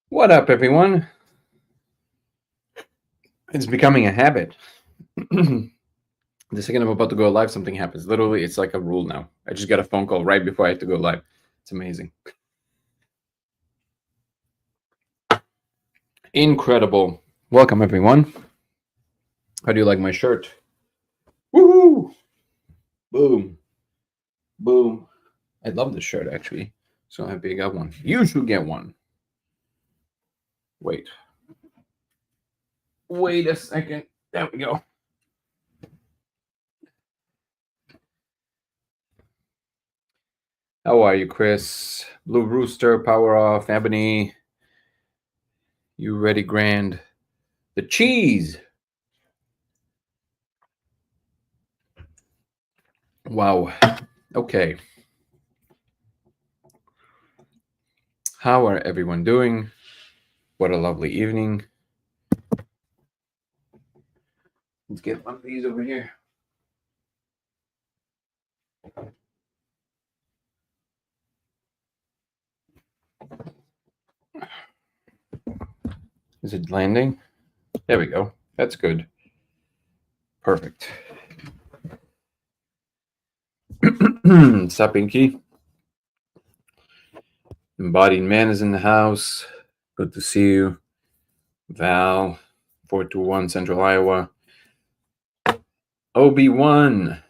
What up, everyone? It's becoming a habit. The second I'm about to go live, something happens. Literally, it's like a rule now. I just got a phone call right before I had to go live. It's amazing. Incredible. Welcome, everyone. How do you like my shirt? Woohoo! Boom. Boom. I love this shirt, actually. So happy I got one. You should get one. Wait. Wait a second. There we go. How are you, Chris? Blue Rooster, Power Off, Ebony. You ready, Grand? The cheese. Wow. Okay. How are everyone doing? What a lovely evening. Let's get one of these over here. Is it landing? There we go. That's good. Perfect. Sup, Pinky? Embodied Man is in the house. Good to see you. Val, 421 Central Iowa. Obi-Wan.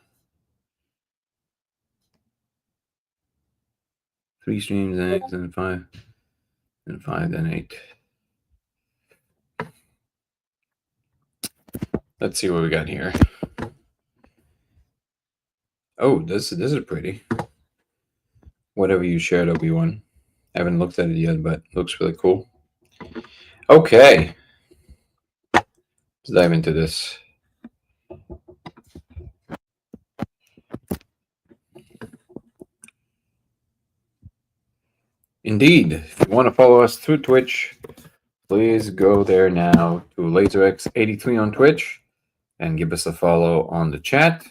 3 streams, 8, then 5. Then 5, then 8. Let's see what we got here. Oh, this is pretty. Whatever you shared, Obi-Wan. I haven't looked at it yet, but it looks really cool. Okay. Let's dive into this. Indeed, if you want to follow us through Twitch, please go there now to LaserX83 on Twitch and give us a follow on the chat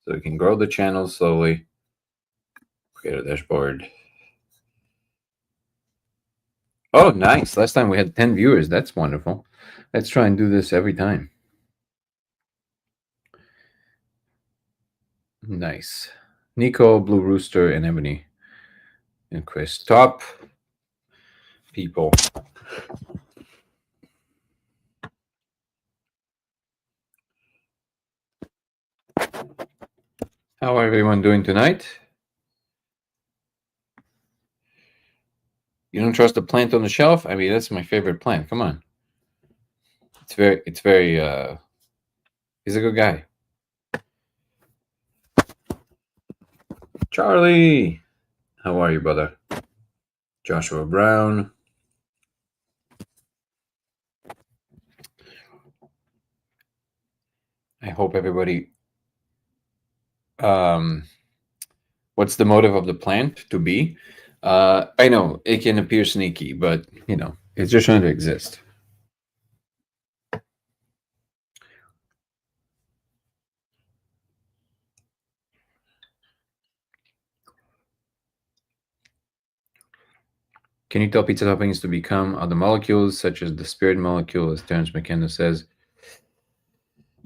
so we can grow the channel slowly. Create a dashboard. Oh, nice. Last time we had 10 viewers. That's wonderful. Let's try and do this every time. Nice. Nico, Blue Rooster, and Ebony. And Chris. Top people. How are everyone doing tonight? You don't trust the plant on the shelf? I mean, that's my favorite plant. Come on. It's very he's a good guy. Charlie, how are you, brother? Joshua Brown. I hope everybody what's the motive of the plant to be? I know it can appear sneaky, but you know, it's just trying to exist. Can you tell pizza toppings to become other molecules, such as the spirit molecule, as Terence McKenna says?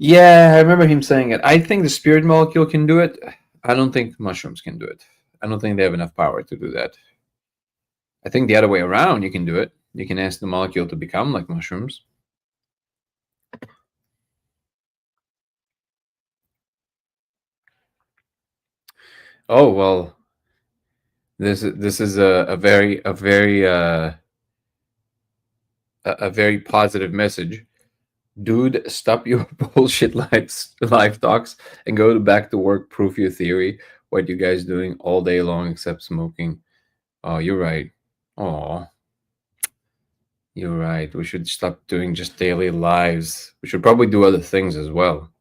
Yeah, I remember him saying it. I think the spirit molecule can do it. I don't think mushrooms can do it. I don't think they have enough power to do that. I think the other way around, you can do it. You can ask the molecule to become like mushrooms. Oh well, this is a very positive message. Dude, stop your bullshit life talks and go back to work. Proof your theory. What you guys doing all day long except smoking? Oh, you're right. Oh, you're right. We should stop doing just daily lives. We should probably do other things as well.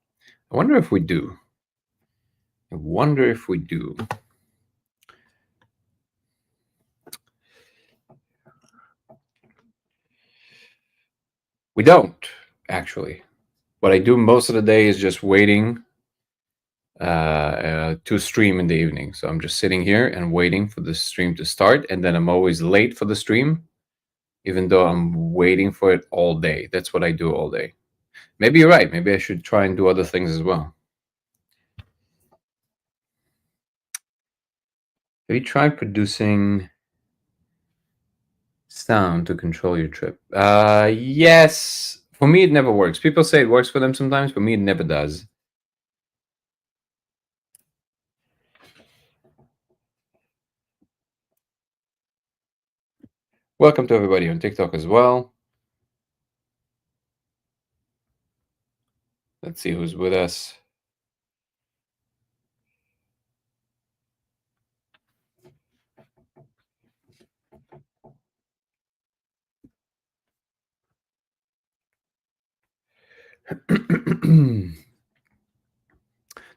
I wonder if we do. I wonder if we do. We don't, actually. What I do most of the day is just waiting to stream in the evening. So I'm just sitting here and waiting for the stream to start, and then I'm always late for the stream. even though I'm waiting for it all day. That's what I do all day. Maybe you're right. Maybe I should try and do other things as well. Have you tried producing sound to control your trip? Yes. For me, it never works. People say it works for them sometimes. For me, it never does. Welcome to everybody on TikTok as well. Let's see who's with us.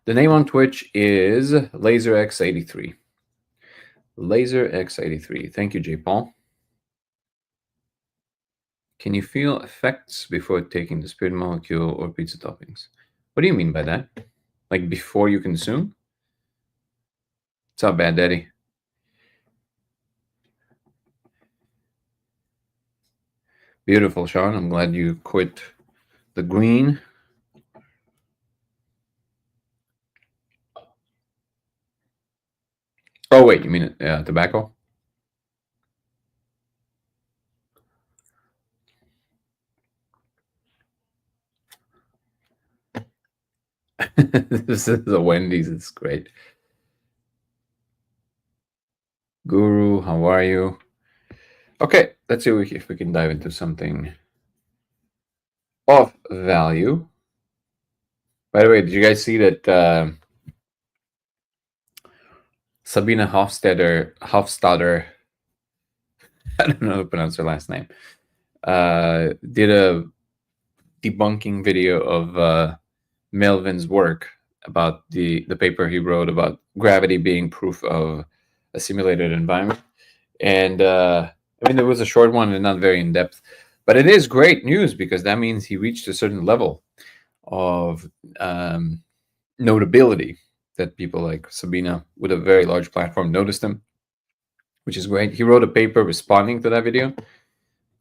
The name on Twitch is LaserX83. LaserX83. Thank you, J. Paul. Can you feel effects before taking the spirit molecule or pizza toppings? What do you mean by that? Like before you consume? What's up, Bad Daddy? Beautiful, Sean. I'm glad you quit the green. Oh, wait, you mean tobacco? This is a Wendy's. It's great. Guru, how are you? Okay, let's see if we can dive into something of value. By the way, did you guys see that Sabina Hofstadter, I don't know how to pronounce her last name, did a debunking video of Melvin's work about the paper he wrote about gravity being proof of a simulated environment. And I mean, it was a short one and not very in depth, but it is great news because that means he reached a certain level of notability that people like Sabina with a very large platform noticed him, which is great. He wrote a paper responding to that video.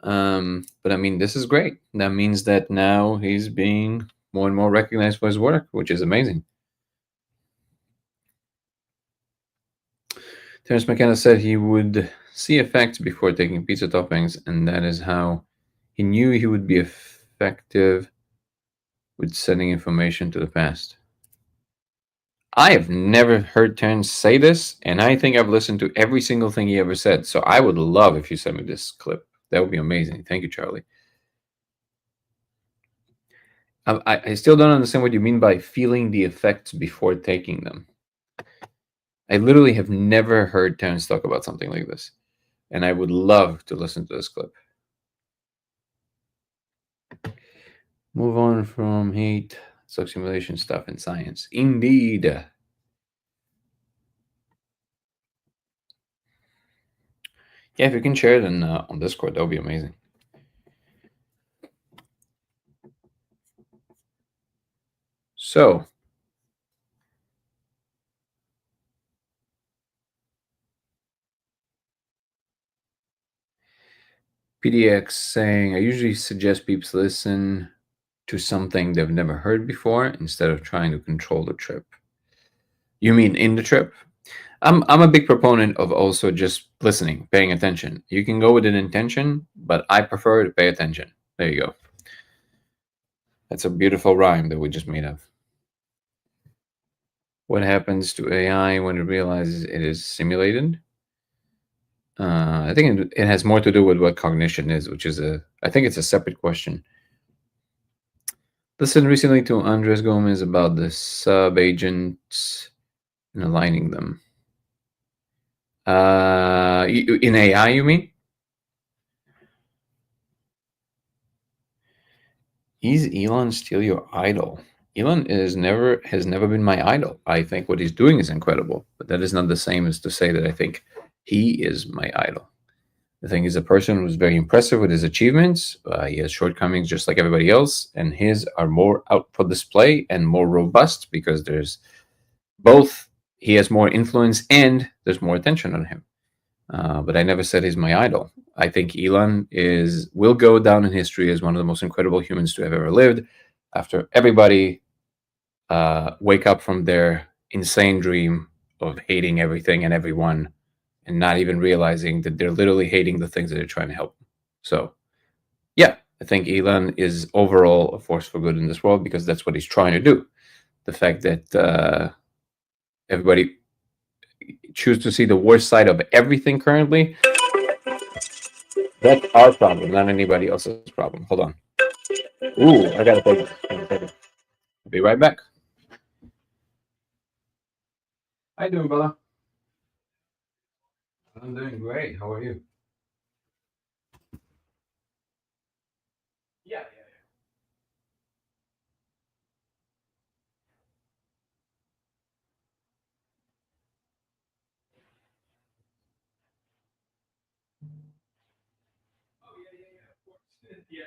But I mean, this is great. That means that now he's being more and more recognized for his work, which is amazing. Terence McKenna said he would see effects before taking pizza toppings, and that is how he knew he would be effective with sending information to the past. I have never heard Terence say this, and I think I've listened to every single thing he ever said. So I would love if you send me this clip. That would be amazing. Thank you, Charlie. I still don't understand what you mean by feeling the effects before taking them. I literally have never heard Terence talk about something like this, and I would love to listen to this clip. Move on from hate, suck simulation stuff, and science. Indeed. Yeah, if you can share it on Discord, that would be amazing. So, PDX saying, I usually suggest people listen to something they've never heard before instead of trying to control the trip. You mean in the trip? I'm a big proponent of also just listening, paying attention. You can go with an intention, but I prefer to pay attention. There you go. That's a beautiful rhyme that we just made up. What happens to AI when it realizes it is simulated? I think it has more to do with what cognition is, which is I think it's a separate question. Listened recently to Andres Gomez about the sub-agents and aligning them. In AI, you mean? Is Elon still your idol? Elon has never been my idol. I think what he's doing is incredible, but that is not the same as to say that I think he is my idol. I think he's a person who's very impressive with his achievements. He has shortcomings just like everybody else, and his are more out for display and more robust because there's both. He has more influence and there's more attention on him. but I never said he's my idol. I think Elon is will go down in history as one of the most incredible humans to have ever lived. After everybody wake up from their insane dream of hating everything and everyone, and not even realizing that they're literally hating the things that they're trying to help. So, yeah, I think Elon is overall a force for good in this world because that's what he's trying to do. The fact that everybody choose to see the worst side of everything currently, that's our problem, not anybody else's problem. Hold on. Ooh, I gotta take this. Be right back. How you doing, brother? I'm doing great. How are you? Yeah, yeah,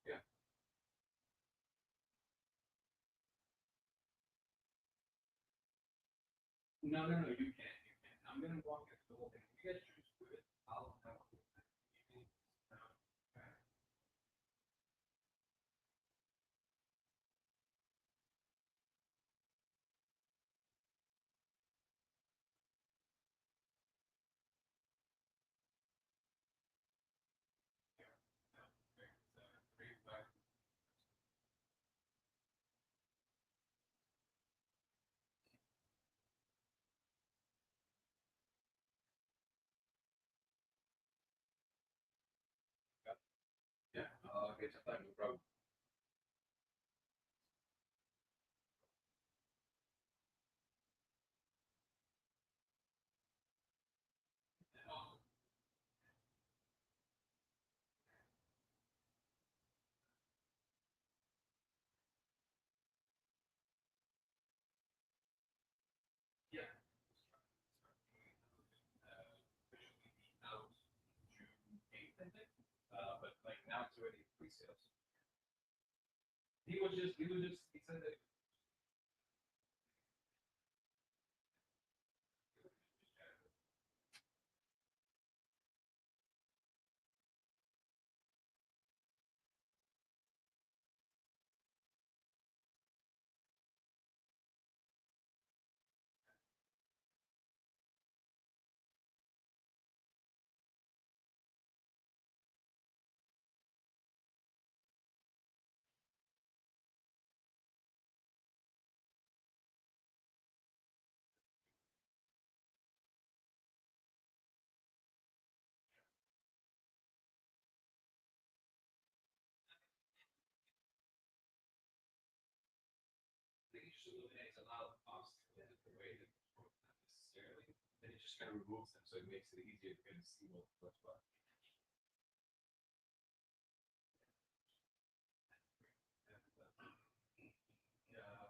yeah. No, no, no, you can't. You can't. I'm gonna walk you through the whole thing. You guys choose to do it. I'll help you. Yeah, I'll get your time, no problem. Yeah. Officially be out June 8th, I think. But like now it's already pre-sales. He said that. I think it just eliminates a lot of costs in the way that it's not necessarily. Then it just kind of removes them, so it makes it easier to kind of see what's what. Yeah.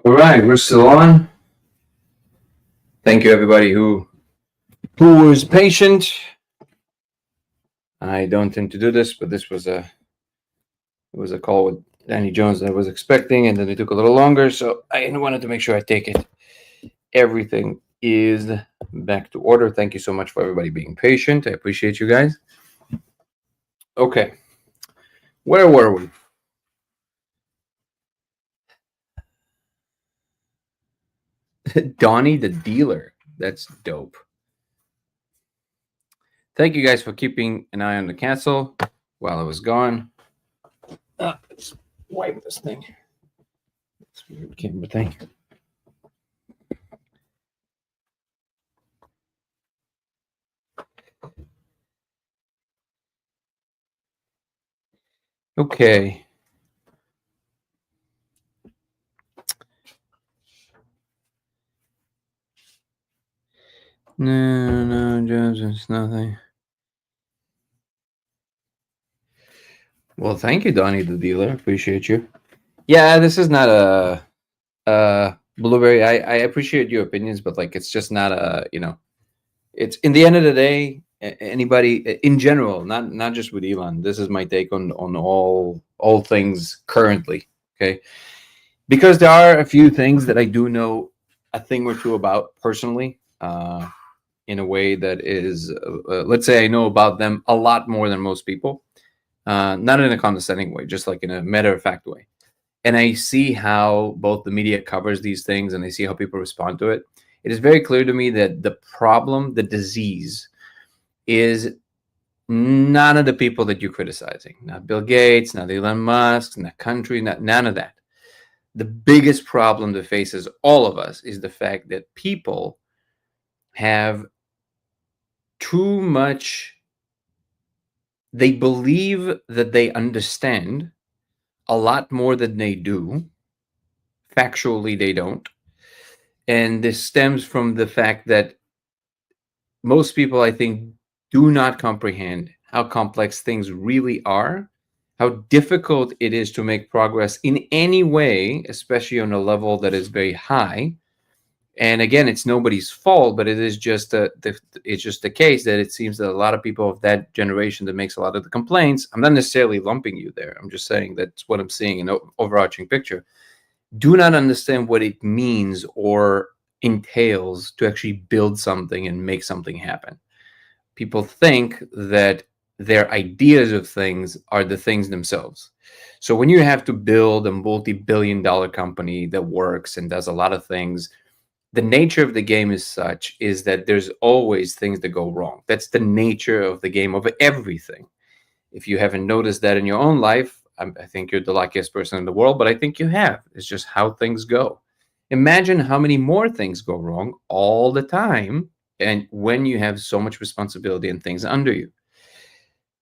All right, we're still on. Thank you, everybody who was patient. I don't tend to do this, but this was a call with Danny Jones that I was expecting, and then it took a little longer, so I wanted to make sure I take it. Everything is back to order. Thank you so much for everybody being patient. I appreciate you guys. Okay, where were we? Donnie the dealer. That's dope. Thank you guys for keeping an eye on the castle while I was gone. Let's wipe this thing. It's a weird camera thing. Okay. No, Jones, it's nothing. Well, thank you, Donnie the dealer. Appreciate you. Yeah, this is not a blueberry. I appreciate your opinions, but like it's just not it's in the end of the day, anybody in general, not just with Elon. This is my take on all things currently. Okay, because there are a few things that I do know a thing or two about personally. In a way that is, let's say, I know about them a lot more than most people. Not in a condescending way, just like in a matter of fact way. And I see how both the media covers these things and I see how people respond to it. It is very clear to me that the problem, the disease, is none of the people that you're criticizing. Not Bill Gates, not Elon Musk, not country, not none of that. The biggest problem that faces all of us is the fact that people have too much. They believe that they understand a lot more than they do. Factually, they don't. And this stems from the fact that most people, I think, do not comprehend how complex things really are, how difficult it is to make progress in any way, especially on a level that is very high. And again, it's nobody's fault, but it is just it's just the case that it seems that a lot of people of that generation that makes a lot of the complaints. I'm not necessarily lumping you there. I'm just saying that's what I'm seeing in the overarching picture. Do not understand what it means or entails to actually build something and make something happen. People think that their ideas of things are the things themselves. So when you have to build a multi-billion-dollar company that works and does a lot of things, the nature of the game is such is that there's always things that go wrong. That's the nature of the game of everything. If you haven't noticed that in your own life, I think you're the luckiest person in the world, but I think you have. It's just how things go. Imagine how many more things go wrong all the time, and when you have so much responsibility and things under you.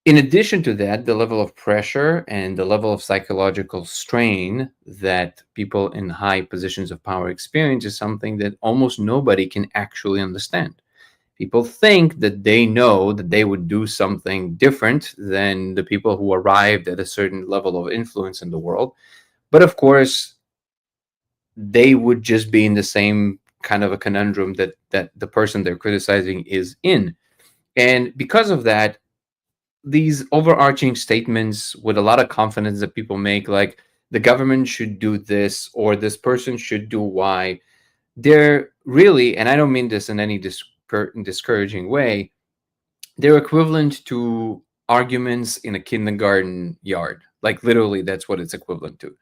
In addition to that, the level of pressure and the level of psychological strain that people in high positions of power experience is something that almost nobody can actually understand. People think that they know that they would do something different than the people who arrived at a certain level of influence in the world. But of course, they would just be in the same kind of a conundrum that the person they're criticizing is in. And because of that, these overarching statements with a lot of confidence that people make, like the government should do this or this person should do Y, they're really, and I don't mean this in any discouraging way, they're equivalent to arguments in a kindergarten yard. Like literally, that's what it's equivalent to.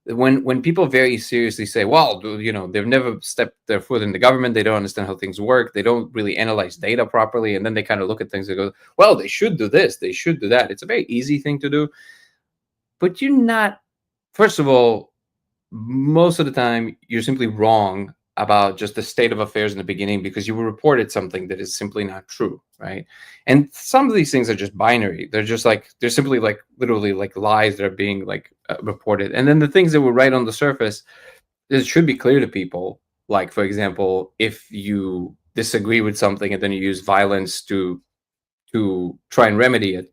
When people very seriously say, well, they've never stepped their foot in the government, they don't understand how things work, they don't really analyze data properly, and then they kind of look at things and go, well, they should do this, they should do that. It's a very easy thing to do, but you're not. First of all, most of the time you're simply wrong about just the state of affairs in the beginning because you reported something that is simply not true, right? And some of these things are just binary. They're simply like literally like lies that are being like reported. And then the things that were right on the surface, it should be clear to people. Like, for example, if you disagree with something and then you use violence to try and remedy it,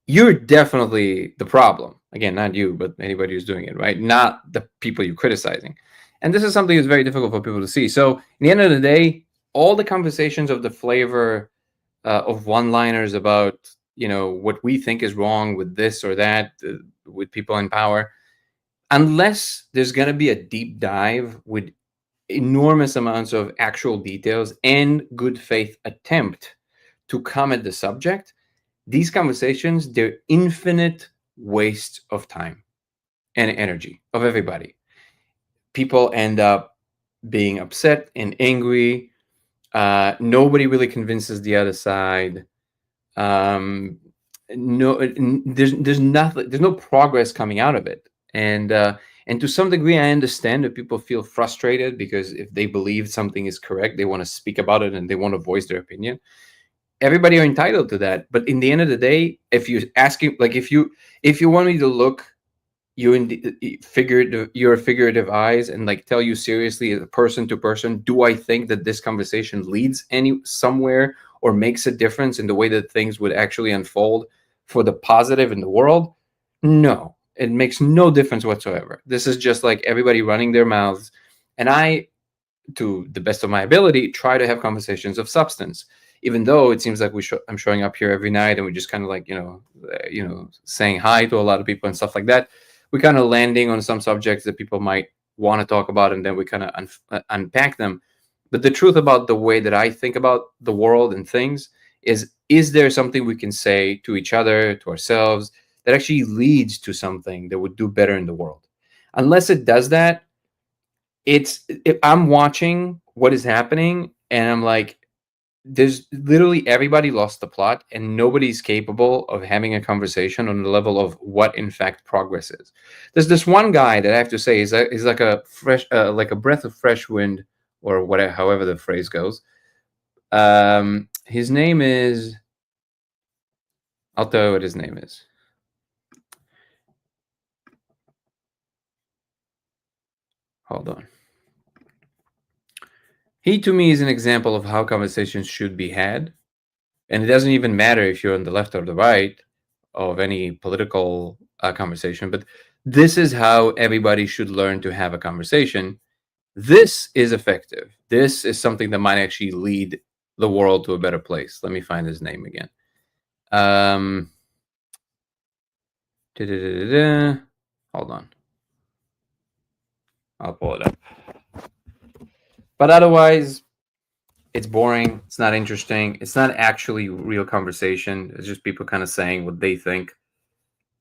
you're definitely the problem. Again, not you, but anybody who's doing it, right? Not the people you're criticizing. And this is something that's very difficult for people to see. So, in the end of the day, all the conversations of the flavor of one-liners about what we think is wrong with this or that, with people in power, unless there's going to be a deep dive with enormous amounts of actual details and good faith attempt to come at the subject, these conversations, they're infinite waste of time and energy of everybody. People end up being upset and angry. Nobody really convinces the other side. um no, there's nothing, there's no progress coming out of it. And to some degree, I understand that people feel frustrated because if they believe something is correct, they want to speak about it and they want to voice their opinion. Everybody are entitled to that, but in the end of the day, if you ask him, like, if you want me to look you in the figurative your figurative eyes and like tell you seriously, as a person to person, do I think that this conversation leads any somewhere or makes a difference in the way that things would actually unfold for the positive in the world? No, it makes no difference whatsoever. This is just like everybody running their mouths. And I, to the best of my ability, try to have conversations of substance, even though it seems like I'm showing up here every night and we just kind of like saying hi to a lot of people and stuff like that. We kind of landing on some subjects that people might want to talk about, and then we kind of unpack them. But the truth about the way that I think about the world and things is there something we can say to each other, to ourselves, that actually leads to something that would do better in the world? Unless it does that, I'm watching what is happening and I'm like, there's literally everybody lost the plot and nobody's capable of having a conversation on the level of what in fact progress is. There's this one guy that I have to say is like a fresh, like a breath of fresh wind, or whatever, however the phrase goes. His name is, I'll tell you what his name is. Hold on. He, to me, is an example of how conversations should be had. And it doesn't even matter if you're on the left or the right of any political conversation, but this is how everybody should learn to have a conversation. This is effective. This is something that might actually lead the world to a better place. Let me find his name again. Um, Hold on. I'll pull it up. But otherwise, it's boring. It's not interesting. It's not actually real conversation. It's just people kind of saying what they think.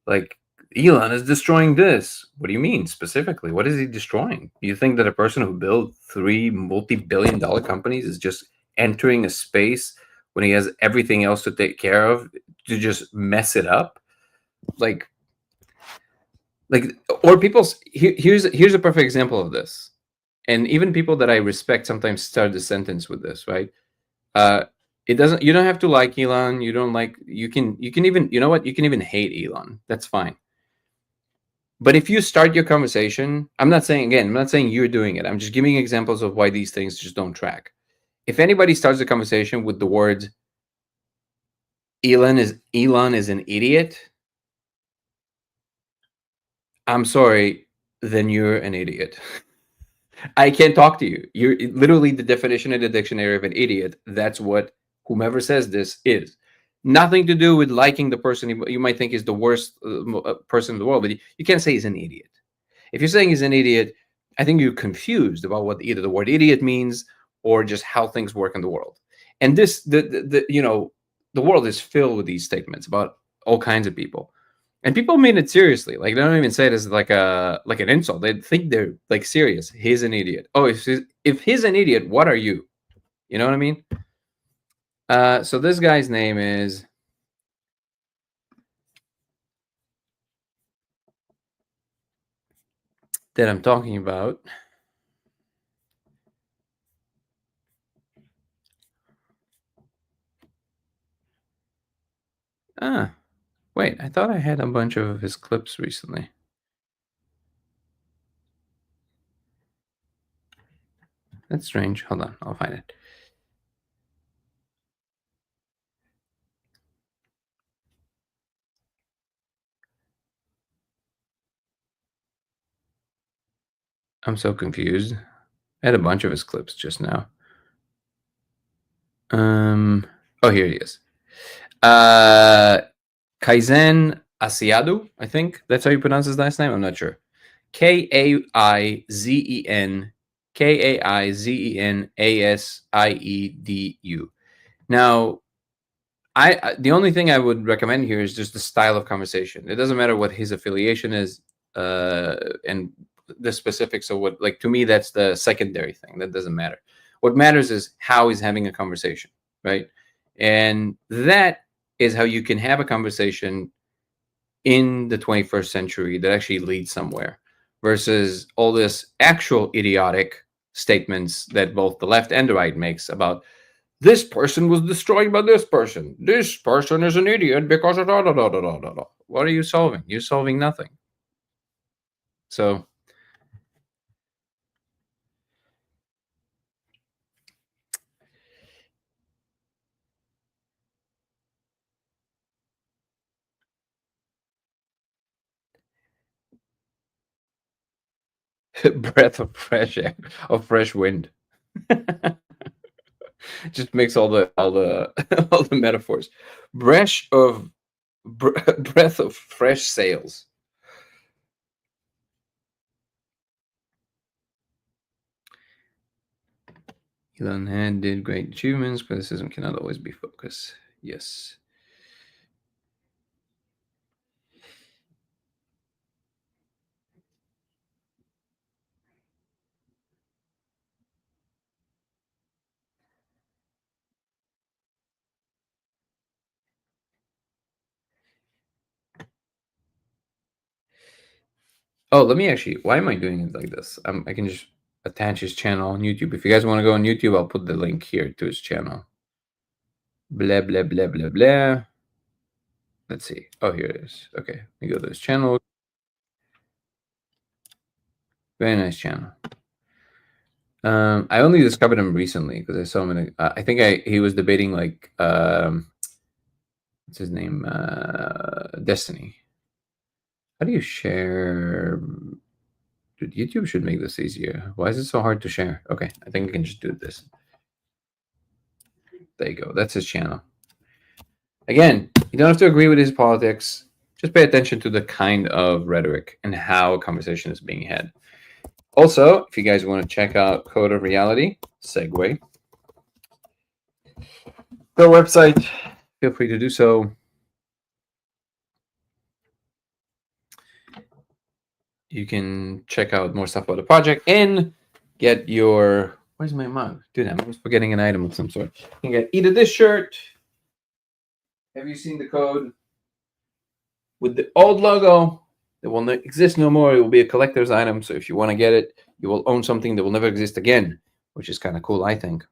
Like, Elon is destroying this. What do you mean specifically? What is he destroying? You think that a person who built 3 multi-billion-dollar companies is just entering a space when he has everything else to take care of to just mess it up? Like, like, or here's a perfect example of this. And even people that I respect sometimes start the sentence with this, right? Uh, it doesn't. You don't have to like Elon. You don't like. You can even. You know what? You can even hate Elon. That's fine. But if you start your conversation, I'm not saying, again, I'm not saying you're doing it. I'm just giving examples of why these things just don't track. If anybody starts a conversation with the words Elon is an idiot, I'm sorry, then you're an idiot. I can't talk to you. You're literally the definition in the dictionary of an idiot. That's what whomever says this is. Nothing to do with liking the person you might think is the worst person in the world, but you can't say he's an idiot. If you're saying he's an idiot, I think you're confused about what either the word idiot means or just how things work in the world. And this, the world is filled with these statements about all kinds of people, and people mean it seriously. Like, they don't even say it as like an insult. They think they're like serious. He's an idiot. Oh, if he's an idiot, what are you? You know what I mean? So this guy's name is, that I'm talking about. Ah, wait. I thought I had a bunch of his clips recently. That's strange. Hold on, I'll find it. I'm so confused. I had a bunch of his clips just now. Um. Oh, here he is. Uh, Kaizen Asiadu, I think that's how you pronounce his last name. I'm not sure. Kaizen Kaizenasiedu. Now, the only thing I would recommend here is just the style of conversation. It doesn't matter what his affiliation is, and the specifics of what. Like, to me, that's the secondary thing. That doesn't matter. What matters is how he's having a conversation, right? And that is how you can have a conversation in the 21st century that actually leads somewhere, versus all this actual idiotic statements that both the left and the right makes about this person was destroyed by this person. This person is an idiot because of da da da da da da. Da. What are you solving? You're solving nothing. So breath of fresh air, of fresh wind. Just makes all the all the metaphors. Breath of breath of fresh sails. Elon had did great achievements. Criticism cannot always be focus. Yes. Oh, let me actually. Why am I doing it like this? I can just attach his channel on YouTube. If you guys want to go on YouTube, I'll put the link here to his channel. Blah blah blah blah blah. Let's see. Oh, here it is. Okay, let me go to his channel. Very nice channel. I only discovered him recently because I saw him in. I think he was debating like what's his name? Destiny. How do you share? Dude, YouTube should make this easier. Why is it so hard to share? Okay, I think I can just do this. There you go. That's his channel. Again, you don't have to agree with his politics. Just pay attention to the kind of rhetoric and how a conversation is being had. Also, if you guys want to check out Code of Reality, segue, the website, feel free to do so. You can check out more stuff about the project and get your. Where's my mug? Dude, I'm always forgetting an item of some sort. You can get either this shirt. Have you seen the code? With the old logo, it will not exist no more. It will be a collector's item. So if you want to get it, you will own something that will never exist again, which is kind of cool, I think.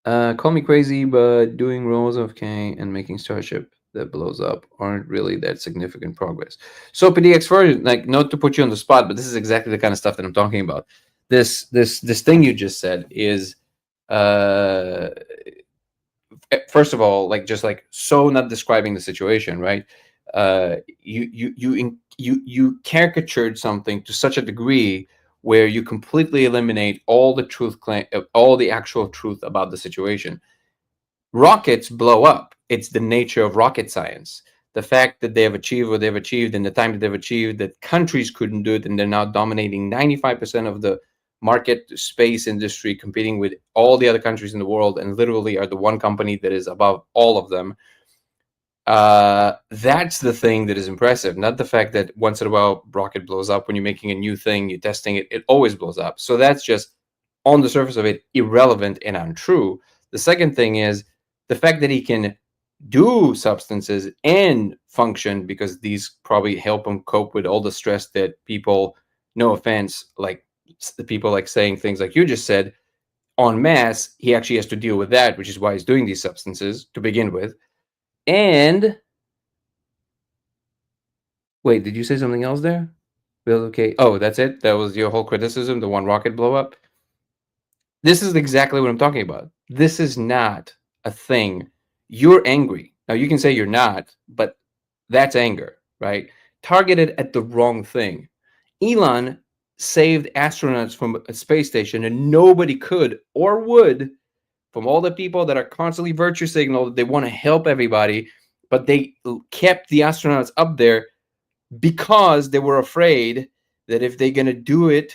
Call me crazy, but doing roles of K and making Starship that blows up aren't really that significant progress. So PDX4, like, not to put you on the spot, but this is exactly the kind of stuff that I'm talking about. This thing you just said is first of all, like, just like so not describing the situation, right? You caricatured something to such a degree where you completely eliminate all the truth claim, all the actual truth about the situation. Rockets blow up. It's the nature of rocket science. The fact that they have achieved what they've achieved in the time that they've achieved, that countries couldn't do it, and they're now dominating 95% of the market space industry, competing with all the other countries in the world, and literally are the one company that is above all of them. That's the thing that is impressive, not the fact that once in a while rocket blows up when you're making a new thing, you're testing it, it always blows up. So that's just, on the surface of it, irrelevant and untrue. The second thing is the fact that he can do substances and function, because these probably help him cope with all the stress that people, no offense, like the people like saying things like you just said, en masse, he actually has to deal with that, which is why he's doing these substances to begin with. And wait, did you say something else there? Bill, okay. Oh, that's it? That was your whole criticism, the one rocket blow up? This is exactly what I'm talking about. This is not a thing. You're angry. Now, you can say you're not, but that's anger, right? targeted at the wrong thing. Elon saved astronauts from a space station, and nobody could or would, from all the people that are constantly virtue signal that they want to help everybody, but they kept the astronauts up there because they were afraid that if they're going to do it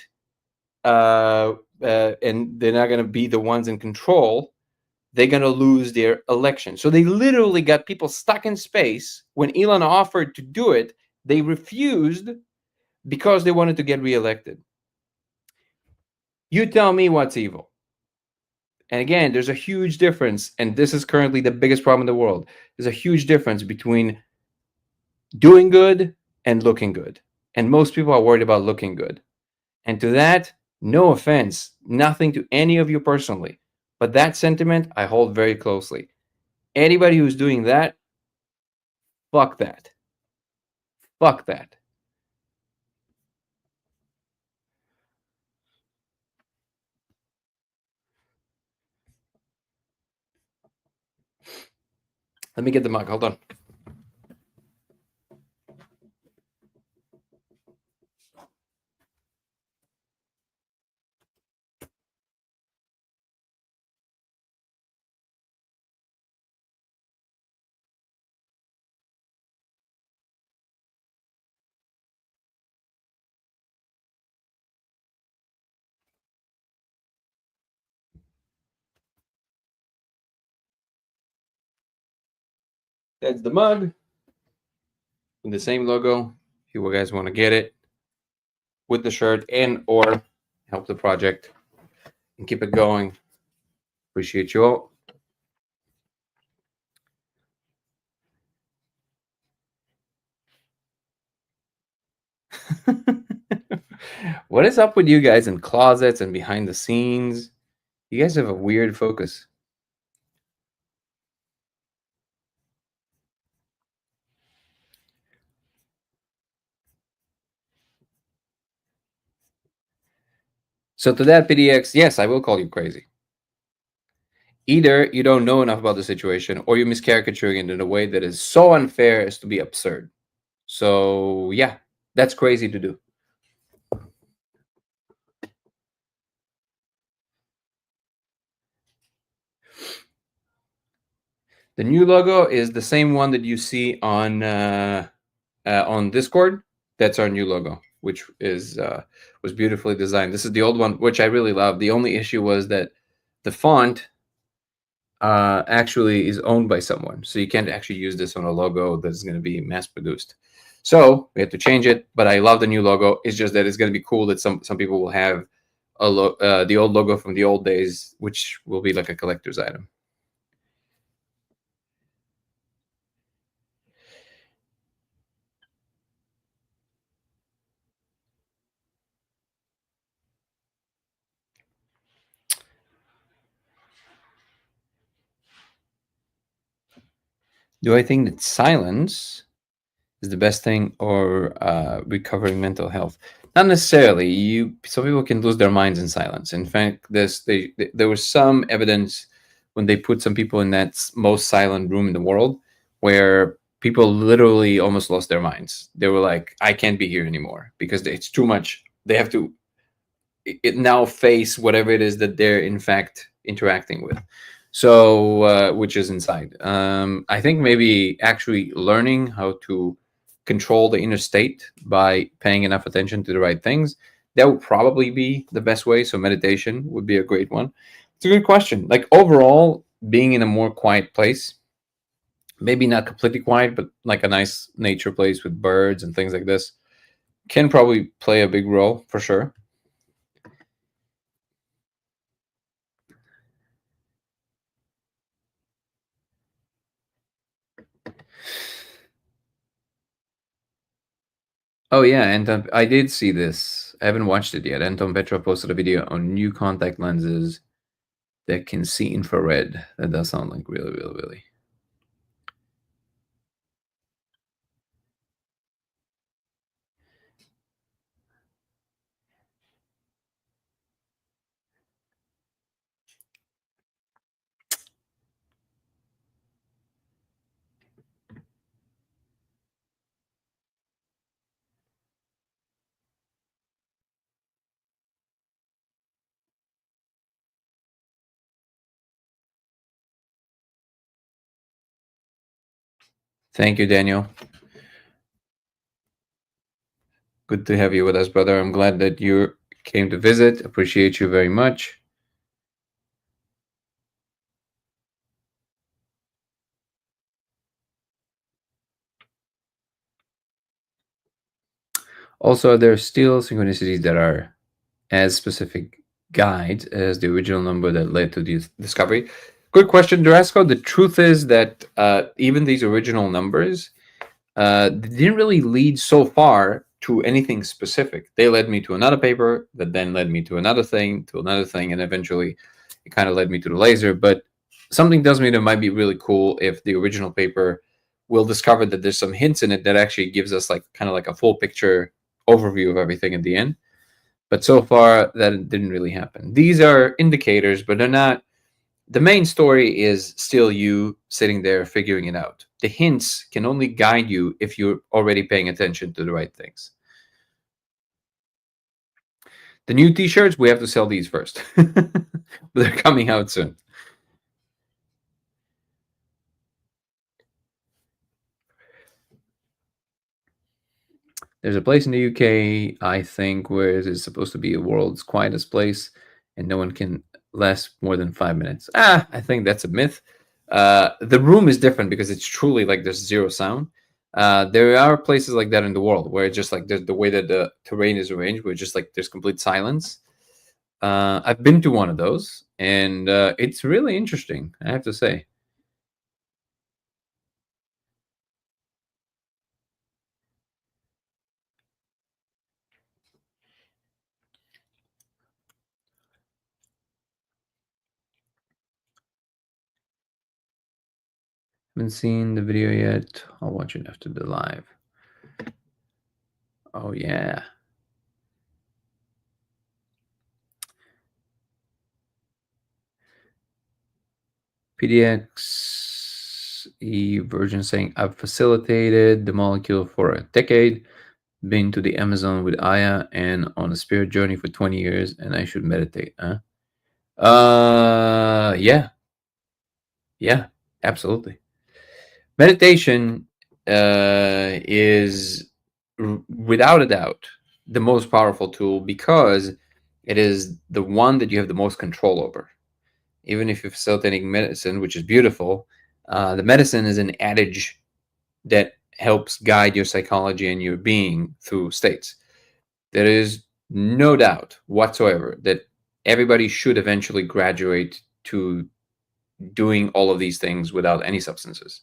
and they're not going to be the ones in control, they're going to lose their election. So they literally got people stuck in space. When Elon offered to do it, they refused because they wanted to get reelected. You tell me what's evil. And again, there's a huge difference, and this is currently the biggest problem in the world. There's a huge difference between doing good and looking good. And most people are worried about looking good. And to that, no offense, nothing to any of you personally. But that sentiment I hold very closely. Anybody who's doing that, fuck that. Fuck that. Let me get the mug. Hold on. That's the mug with the same logo. If you guys want to get it with the shirt and or help the project and keep it going. Appreciate you all. What is up with you guys in closets and behind the scenes? You guys have a weird focus. So to that PDX, yes, I will call you crazy. Either you don't know enough about the situation or you're miscaricaturing it in a way that is so unfair as to be absurd. So yeah, that's crazy to do. The new logo is the same one that you see on Discord. That's our new logo, which is was beautifully designed. This is the old one, which I really love. The only issue was that the font actually is owned by someone, so you can't actually use this on a logo that's going to be mass produced. So we had to change it. But I love the new logo. It's just that it's going to be cool that some people will have the old logo from the old days, which will be like a collector's item. Do I think that silence is the best thing or recovering mental health? Not necessarily. Some people can lose their minds in silence. In fact, there was some evidence when they put some people in that most silent room in the world where people literally almost lost their minds. They were like, I can't be here anymore because it's too much. They have to now face whatever it is that they're in fact interacting with. So which is inside. I think maybe actually learning how to control the inner state by paying enough attention to the right things, that would probably be the best way. So meditation would be a great one. It's a good question. Like overall, being in a more quiet place, maybe not completely quiet, but like a nice nature place with birds and things like this, can probably play a big role for sure. Oh yeah, and I did see this. I haven't watched it yet. Anton Petrov posted a video on new contact lenses that can see infrared. That does sound like really, really, really. Thank you, Daniel. Good to have you with us, brother. I'm glad that you came to visit. Appreciate you very much. Also, there are still synchronicities that are as specific guides as the original number that led to the discovery. Good question, Durasco. The truth is that even these original numbers didn't really lead so far to anything specific. They led me to another paper that then led me to another thing, and eventually it kind of led me to the laser. But something tells me that it might be really cool if the original paper will discover that there's some hints in it that actually gives us like kind of like a full picture overview of everything at the end. But so far, that didn't really happen. These are indicators, but they're not. The main story is still you sitting there figuring it out. The hints can only guide you if you're already paying attention to the right things. The new t-shirts, we have to sell these first. But they're coming out soon. There's a place in the UK, I think, where it is supposed to be the world's quietest place, and no one can last more than 5 minutes. I think that's a myth. The room is different because it's truly like there's zero sound. There are places like that in the world where it's just like the way that the terrain is arranged, where it's just like there's complete silence. I've been to one of those, and it's really interesting, I have to say. Haven't seen the video yet. I'll watch it after the live. Oh yeah. PDXE version saying, I've facilitated the molecule for a decade, been to the Amazon with Aya, and on a spirit journey for 20 years, and I should meditate, huh? Yeah, yeah, absolutely. Meditation is, without a doubt, the most powerful tool because it is the one that you have the most control over. Even if you're facilitating medicine, which is beautiful, the medicine is an adage that helps guide your psychology and your being through states. There is no doubt whatsoever that everybody should eventually graduate to doing all of these things without any substances.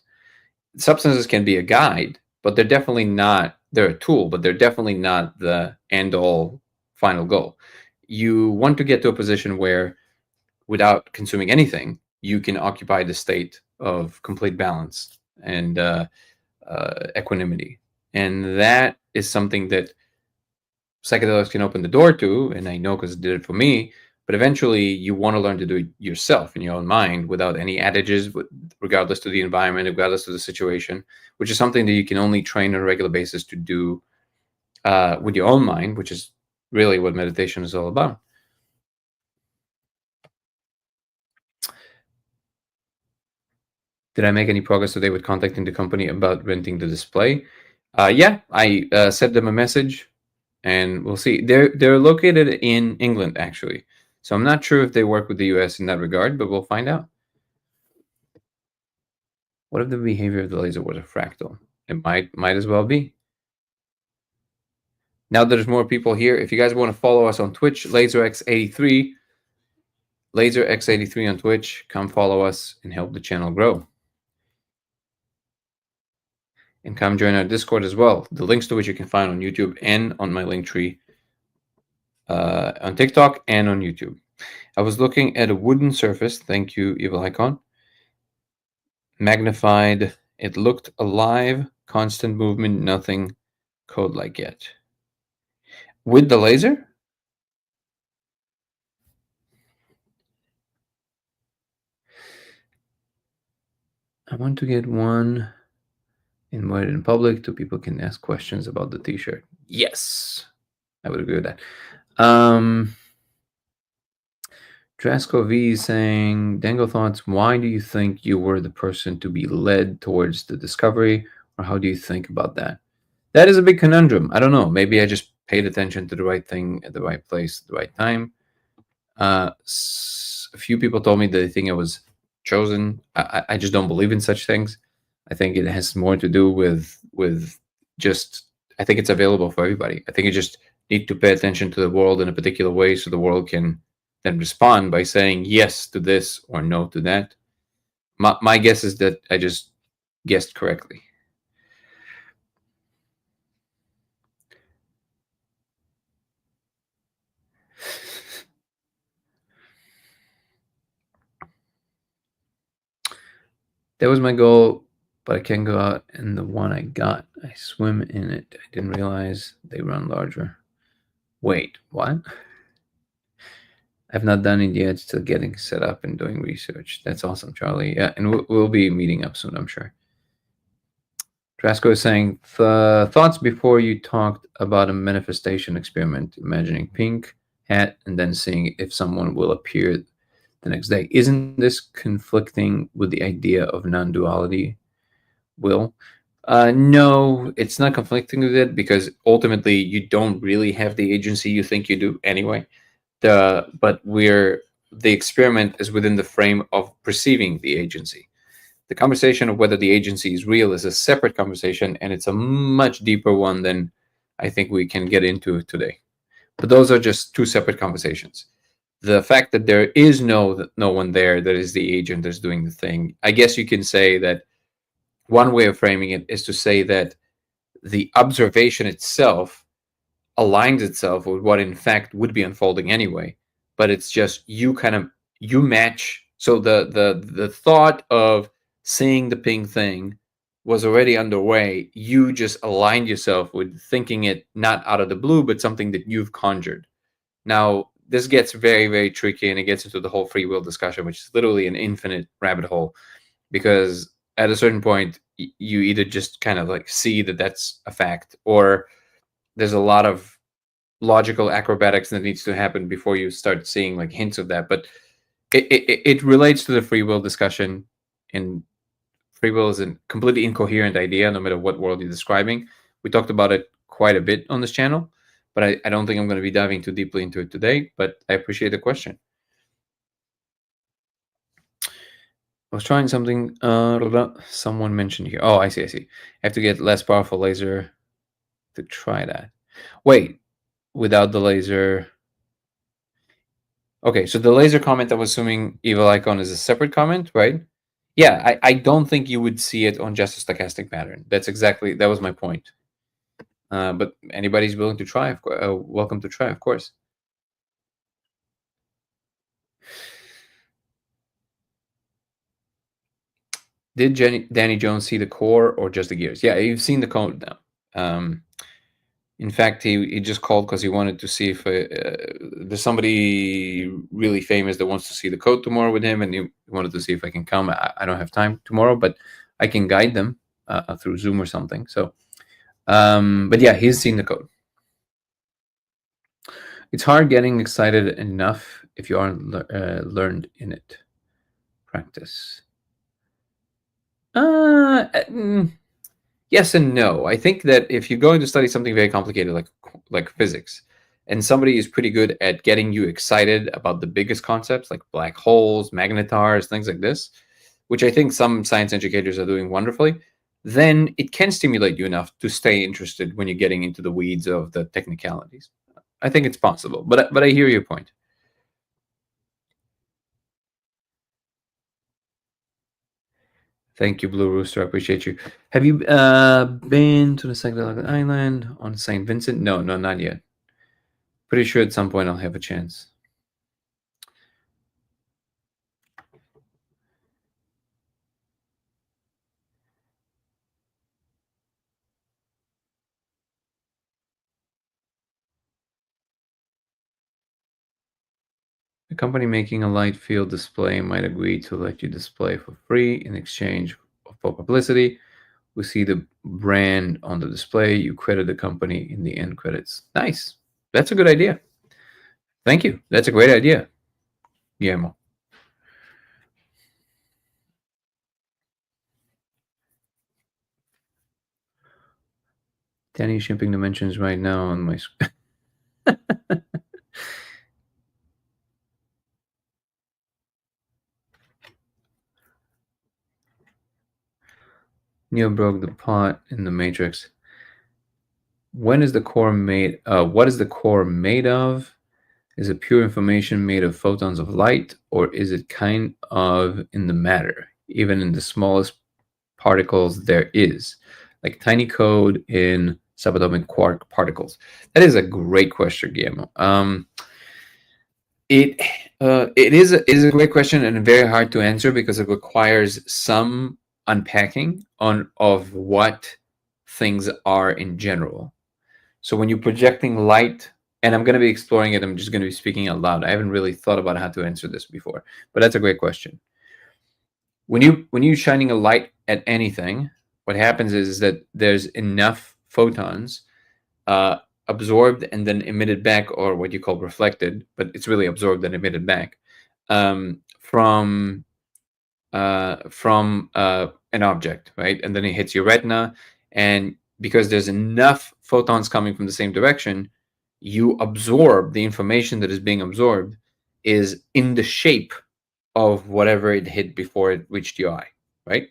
Substances can be a guide, but they're definitely not, they're a tool, but they're definitely not the end all final goal. You want to get to a position where without consuming anything, you can occupy the state of complete balance and equanimity. And that is something that psychedelics can open the door to. And I know because it did it for me. But eventually, you want to learn to do it yourself in your own mind without any adages, regardless to the environment, regardless to the situation, which is something that you can only train on a regular basis to do with your own mind, which is really what meditation is all about. Did I make any progress today with contacting the company about renting the display? Yeah, I sent them a message, and we'll see. They're located in England actually, so I'm not sure if they work with the US in that regard, but we'll find out. What if the behavior of the laser was a fractal? It might as well be. Now that there's more people here, if you guys want to follow us on Twitch, LaserX83, LaserX83 on Twitch, come follow us and help the channel grow. And come join our Discord as well. The links to which you can find on YouTube and on my link tree on TikTok and on YouTube. I was looking at a wooden surface. Thank you, Evil Icon. Magnified. It looked alive. Constant movement. Nothing code-like yet. With the laser? I want to get one invited in public so people can ask questions about the t-shirt. Yes, I would agree with that. Drasco V is saying, Dango thoughts, why do you think you were the person to be led towards the discovery? Or how do you think about that? That is a big conundrum. I don't know. Maybe I just paid attention to the right thing at the right place at the right time. A few people told me that they think I was chosen. I just don't believe in such things. I think it has more to do with just. I think it's available for everybody. I think you just need to pay attention to the world in a particular way, so the world can then respond by saying yes to this or no to that. My guess is that I just guessed correctly. That was my goal, but I can't go out in the one I got. I swim in it. I didn't realize they run larger. Wait, what? I've not done it yet. Still getting set up and doing research. That's awesome, Charlie. Yeah, and we'll be meeting up soon, I'm sure. Trasco is saying thoughts before you talked about a manifestation experiment, imagining pink hat and then seeing if someone will appear the next day. Isn't this conflicting with the idea of non-duality? Will? No, it's not conflicting with it because ultimately you don't really have the agency you think you do anyway. But we're the experiment is within the frame of perceiving the agency. The conversation of whether the agency is real is a separate conversation, and it's a much deeper one than I think we can get into today. But those are just two separate conversations. The fact that there is no one there that is the agent that's doing the thing, I guess you can say that one way of framing it is to say that the observation itself aligns itself with what in fact would be unfolding anyway, but it's just you kind of you match. So the thought of seeing the pink thing was already underway. You just aligned yourself with thinking it not out of the blue, but something that you've conjured. Now this gets very, very tricky, and it gets into the whole free will discussion, which is literally an infinite rabbit hole, because at a certain point you either just kind of like see that that's a fact, or there's a lot of logical acrobatics that needs to happen before you start seeing like hints of that. But it relates to the free will discussion, and free will is a completely incoherent idea no matter what world you're describing. We talked about it quite a bit on this channel, but I don't think I'm going to be diving too deeply into it today, but I appreciate the question. I was trying something. Someone mentioned here. Oh, I see. I see. I have to get less powerful laser to try that. Wait, without the laser. Okay, so the laser comment, I'm assuming evil icon is a separate comment, right? Yeah, I don't think you would see it on just a stochastic pattern. That was my point. But anybody's willing to try, welcome to try, of course. Did Danny Jones see the core or just the gears? Yeah, you've seen the code now. In fact, he just called because he wanted to see if there's somebody really famous that wants to see the code tomorrow with him, and he wanted to see if I can come. I don't have time tomorrow, but I can guide them through Zoom or something. So, but yeah, he's seen the code. It's hard getting excited enough if you aren't learned in it. Practice. Mm, yes and no. I think that if you're going to study something very complicated like physics, and somebody is pretty good at getting you excited about the biggest concepts like black holes, magnetars, things like this, which I think some science educators are doing wonderfully, then it can stimulate you enough to stay interested when you're getting into the weeds of the technicalities. I think it's possible, but I hear your point. Thank you, Blue Rooster. I appreciate you. Have you been to the psychedelic island on St. Vincent? No, no, not yet. Pretty sure at some point I'll have a chance. A company making a light field display might agree to let you display for free in exchange for publicity. We see the brand on the display. You credit the company in the end credits. Nice. That's a good idea. Thank you. That's a great idea, Guillermo. Danny shipping dimensions right now on my. Neo broke the pot in the Matrix. When is the core made? What is the core made of? Is it pure information made of photons of light, or is it kind of in the matter, even in the smallest particles there is, like tiny code in subatomic quark particles? That is a great question, Guillermo. It it is a great question and very hard to answer because it requires some unpacking on of what things are in general. So when you're projecting light, and I'm going to be exploring it, I'm just going to be speaking out loud. I haven't really thought about how to answer this before, but that's a great question. When you're shining a light at anything, what happens is that there's enough photons uh, absorbed and then emitted back, or what you call reflected, but it's really absorbed and emitted back from an object, right? And then it hits your retina, and because there's enough photons coming from the same direction, you absorb the information that is being absorbed is in the shape of whatever it hit before it reached your eye, right?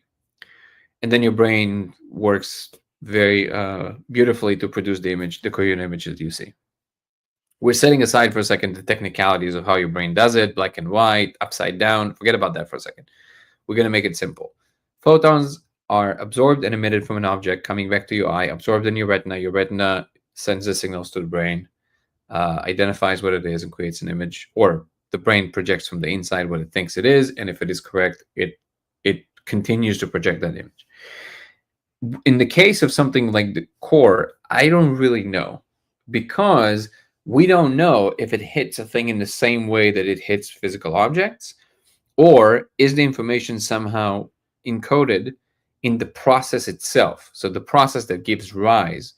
And then your brain works very beautifully to produce the image, the coherent image that you see. We're setting aside for a second the technicalities of how your brain does it, black and white, upside down. Forget about that for a second. We're going to make it simple. Photons are absorbed and emitted from an object coming back to your eye, absorbed in your retina. Your retina sends the signals to the brain, identifies what it is, and creates an image, or the brain projects from the inside what it thinks it is, and if it is correct, it continues to project that image. In the case of something like the core, I don't really know, because we don't know if it hits a thing in the same way that it hits physical objects, or is the information somehow encoded in the process itself? So the process that gives rise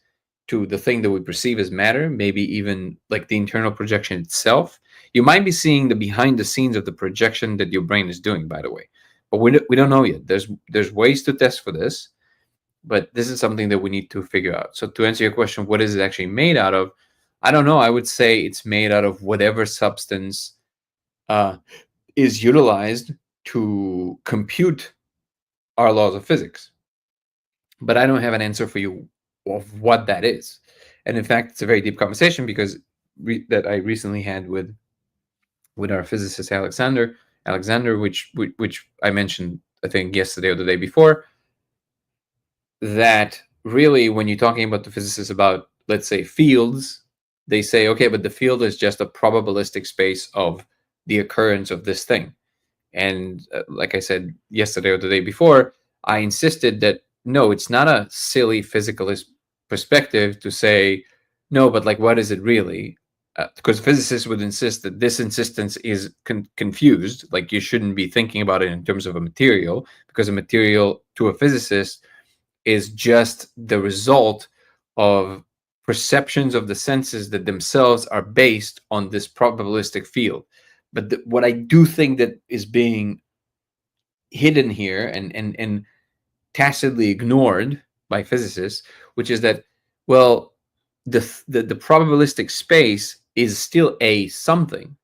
to the thing that we perceive as matter, maybe even like the internal projection itself. You might be seeing the behind the scenes of the projection that your brain is doing, by the way. But we don't know yet. There's ways to test for this, but this is something that we need to figure out. So to answer your question, what is it actually made out of? I don't know. I would say it's made out of whatever substance uh, is utilized to compute our laws of physics. But I don't have an answer for you of what that is. And in fact, it's a very deep conversation because that I recently had with our physicist Alexander, which I mentioned, I think yesterday or the day before, that really when you're talking about the physicists about, let's say, fields, they say, okay, but the field is just a probabilistic space of the occurrence of this thing. And like I said yesterday or the day before, I insisted that no, it's not a silly physicalist perspective to say, no, but like, what is it really? Because physicists would insist that this insistence is confused. Like, you shouldn't be thinking about it in terms of a material, because a material to a physicist is just the result of perceptions of the senses that themselves are based on this probabilistic field. But what I do think that is being hidden here and tacitly ignored by physicists, which is that, well, the probabilistic space is still a something.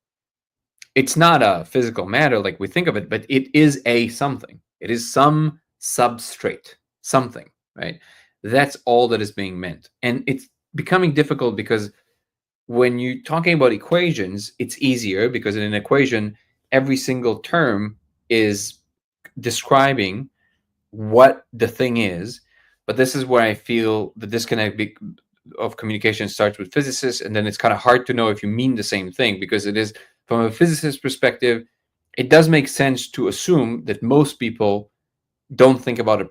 It's not a physical matter like we think of it, but it is a something. It is some substrate, something, right? That's all that is being meant. And it's becoming difficult because when you're talking about equations, it's easier because in an equation, every single term is describing what the thing is. But this is where I feel the disconnect of communication starts with physicists, and then it's kind of hard to know if you mean the same thing, because it is, from a physicist perspective, it does make sense to assume that most people don't think about it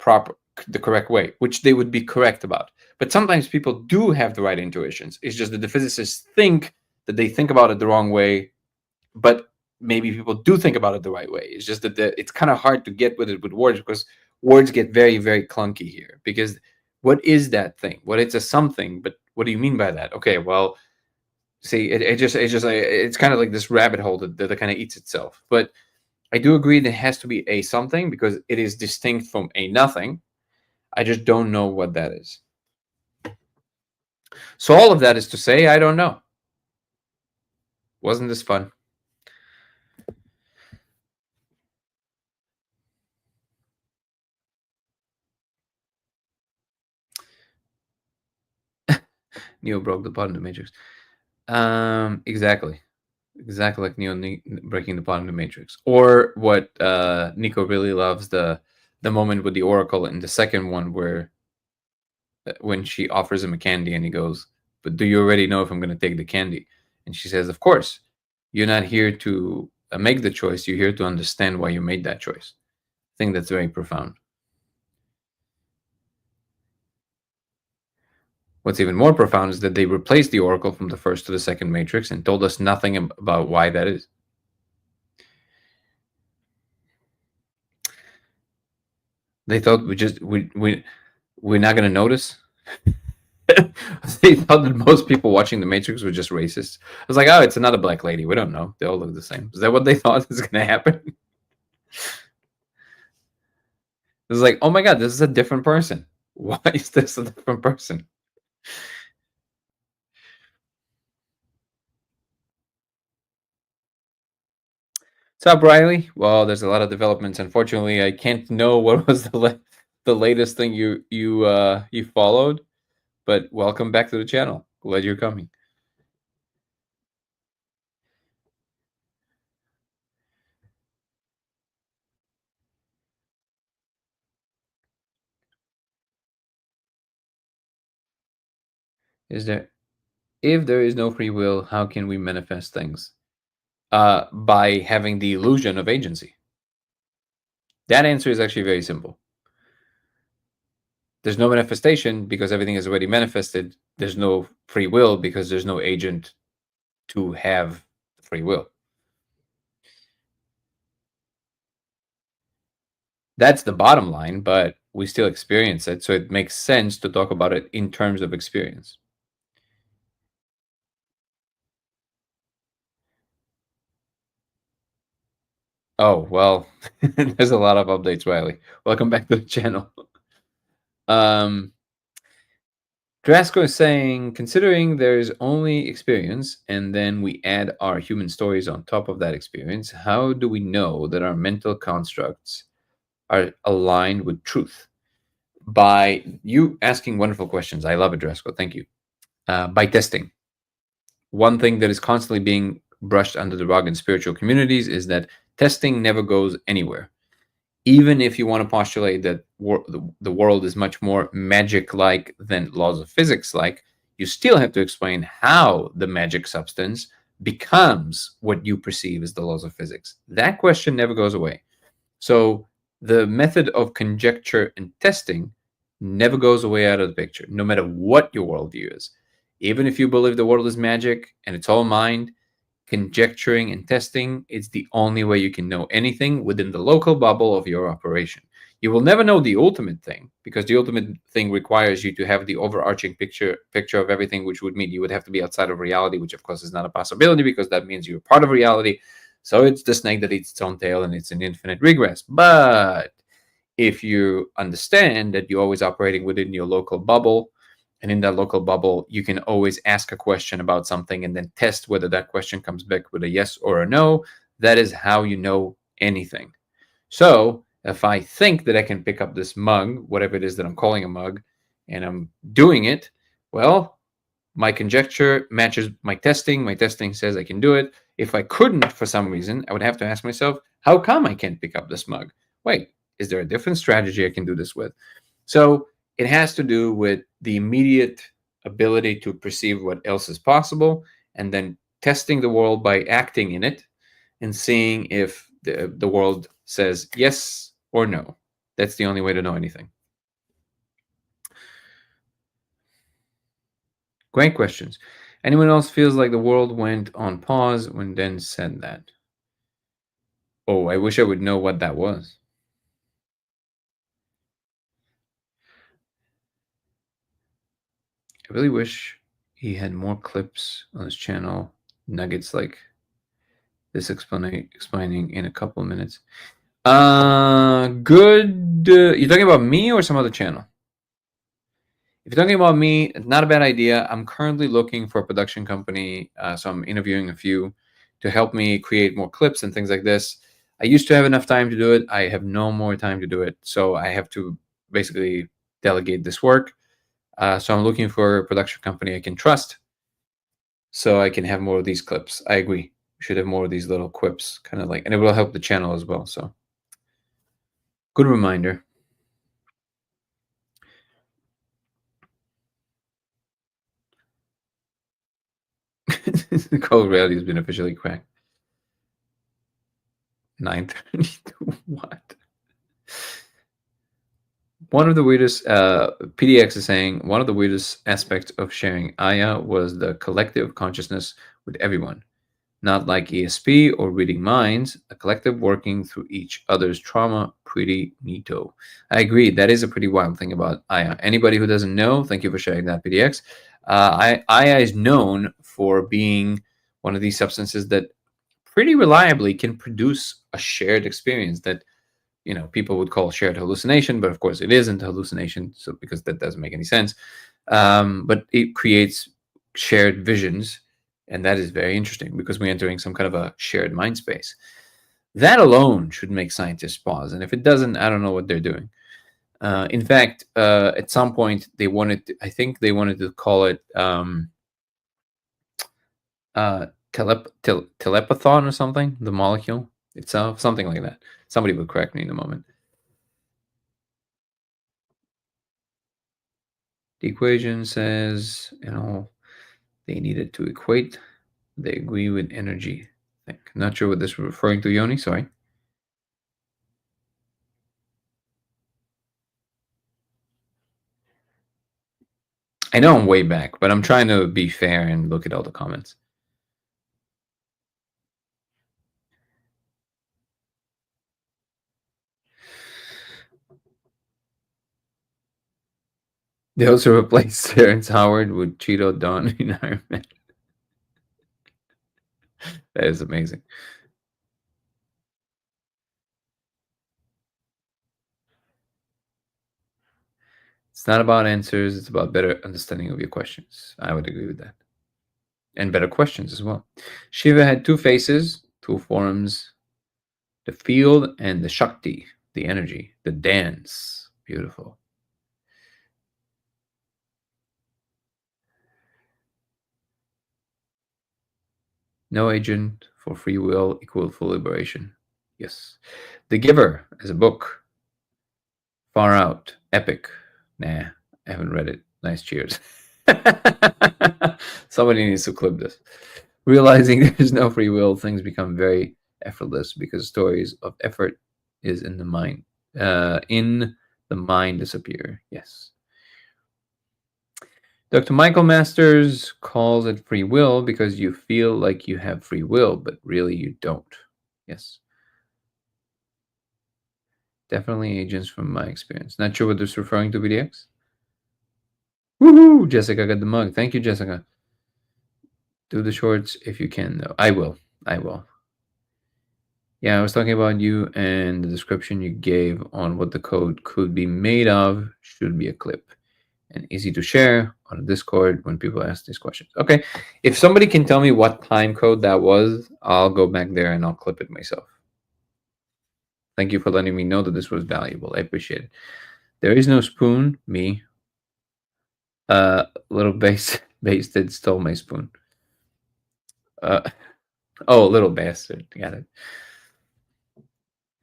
the correct way, which they would be correct about. But sometimes people do have the right intuitions. It's just that the physicists think that they think about it the wrong way, but maybe people do think about it the right way. It's just that it's kind of hard to get with it with words, because words get very, very clunky here. Because what is that thing? Well, it's a something, but what do you mean by that? Okay, well, see, it's kind of like this rabbit hole that kind of eats itself. But I do agree that it has to be a something because it is distinct from a nothing. I just don't know what that is. So all of that is to say, I don't know. Wasn't this fun? Neo broke the bottom of the matrix. Exactly. Exactly like Neo breaking the bottom of the matrix. Or what Nico really loves, the moment with the Oracle in the second one where when she offers him a candy and he goes, "But do you already know if I'm going to take the candy?" And she says, "Of course. You're not here to make the choice. You're here to understand why you made that choice." I think that's very profound. What's even more profound is that they replaced the Oracle from the first to the second Matrix and told us nothing about why that is. They thought we're not going to notice. They thought that most people watching the Matrix were just racist. I was like, oh, it's another black lady. We don't know. They all look the same. Is that what they thought is going to happen? It's like, oh my god, this is a different person. Why is this a different person? What's up, Riley? Well, there's a lot of developments. Unfortunately, I can't know what was the latest thing you followed. But welcome back to the channel. Glad you're coming. Is there If there is no free will, how can we manifest things? By having the illusion of agency. That answer is actually very simple. There's no manifestation because everything is already manifested. There's no free will because there's no agent to have free will. That's the bottom line, but we still experience it, so it makes sense to talk about it in terms of experience. Oh, well, there's a lot of updates, Riley. Welcome back to the channel. Um, Drasco is saying, considering there's only experience and then we add our human stories on top of that experience, how do we know that our mental constructs are aligned with truth? By you asking wonderful questions. I love it, Drasco. Thank you. By testing. One thing that is constantly being brushed under the rug in spiritual communities is that testing never goes anywhere. Even if you want to postulate that the world is much more magic like than laws of physics like, you still have to explain how the magic substance becomes what you perceive as the laws of physics. That question never goes away. So the method of conjecture and testing never goes away out of the picture, no matter what your worldview is. Even if you believe the world is magic and it's all mind, conjecturing and testing is the only way you can know anything within the local bubble of your operation. You will never know the ultimate thing because the ultimate thing requires you to have the overarching picture of everything, which would mean you would have to be outside of reality, which of course is not a possibility because that means you're part of reality. So it's the snake that eats its own tail and it's an infinite regress. But if you understand that you're always operating within your local bubble, and in that local bubble, you can always ask a question about something and then test whether that question comes back with a yes or a no. That is how you know anything. So if I think that I can pick up this mug, whatever it is that I'm calling a mug, and I'm doing it, well, my conjecture matches my testing. My testing says I can do it. If I couldn't for some reason, I would have to ask myself, how come I can't pick up this mug? Wait, is there a different strategy I can do this with? So it has to do with the immediate ability to perceive what else is possible and then testing the world by acting in it and seeing if the world says yes or no. That's the only way to know anything. Great questions. Anyone else feels like the world went on pause when Den said that? Oh, I wish I would know what that was. I really wish he had more clips on his channel, nuggets like this explaining in a couple of minutes. Good. You talking about me or some other channel? If you're talking about me, not a bad idea. I'm currently looking for a production company, so I'm interviewing a few to help me create more clips and things like this. I used to have enough time to do it. I have no more time to do it, so I have to basically delegate this work. So I'm looking for a production company I can trust, so I can have more of these clips. I agree. We should have more of these little quips, kind of like, and it will help the channel as well. So good reminder. The cold reality has been officially cracked. 9:32. What? One of the weirdest, PDX is saying, one of the weirdest aspects of sharing Aya was the collective consciousness with everyone. Not like ESP or reading minds, a collective working through each other's trauma. Pretty neato. I agree. That is a pretty wild thing about Aya. Anybody who doesn't know, thank you for sharing that, PDX. Aya is known for being one of these substances that pretty reliably can produce a shared experience that people would call shared hallucination, but of course it isn't a hallucination, so because that doesn't make any sense. But it creates shared visions, and that is very interesting because we're entering some kind of a shared mind space. That alone should make scientists pause, and if it doesn't, I don't know what they're doing. In fact, at some point I think they wanted to call it telepathon or something, the molecule itself, something like that. Somebody will correct me in a moment. The equation says, they needed to equate. They agree with energy. I think. Not sure what this is referring to, Yoni. Sorry. I know I'm way back, but I'm trying to be fair and look at all the comments. They also replaced Terrence Howard with Cheeto Don in Iron Man. That is amazing. It's not about answers, it's about better understanding of your questions. I would agree with that. And better questions as well. Shiva had two faces, two forms, the field and the Shakti, the energy, the dance. Beautiful. No agent for free will equal full liberation. Yes. The Giver is a book. Far Out. Epic. Nah, I haven't read it. Nice cheers. Somebody needs to clip this. Realizing there's no free will, things become very effortless because stories of effort is in the mind. In the mind disappear. Yes. Dr. Michael Masters calls it free will because you feel like you have free will, but really you don't. Yes. Definitely agents from my experience. Not sure what this is referring to, BDX. Woohoo! Jessica got the mug. Thank you, Jessica. Do the shorts if you can, though. I will. I will. Yeah, I was talking about you and the description you gave on what the code could be made of should be a clip and easy to share on Discord when people ask these questions. Okay. If somebody can tell me what time code that was, I'll go back there and I'll clip it myself. Thank you for letting me know that this was valuable. I appreciate it. There is no spoon, me. Little base did stole my spoon. Oh, little bastard. Got it.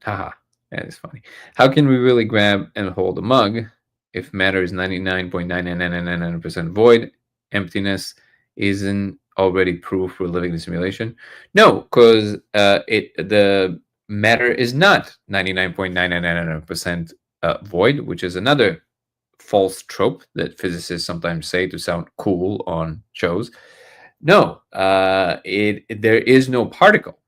Haha. That is funny. How can we really grab and hold a mug if matter is 99.99999% void? Emptiness isn't already proof we're living the simulation? No, because the matter is not 99.999% void, which is another false trope that physicists sometimes say to sound cool on shows. No, there is no particle.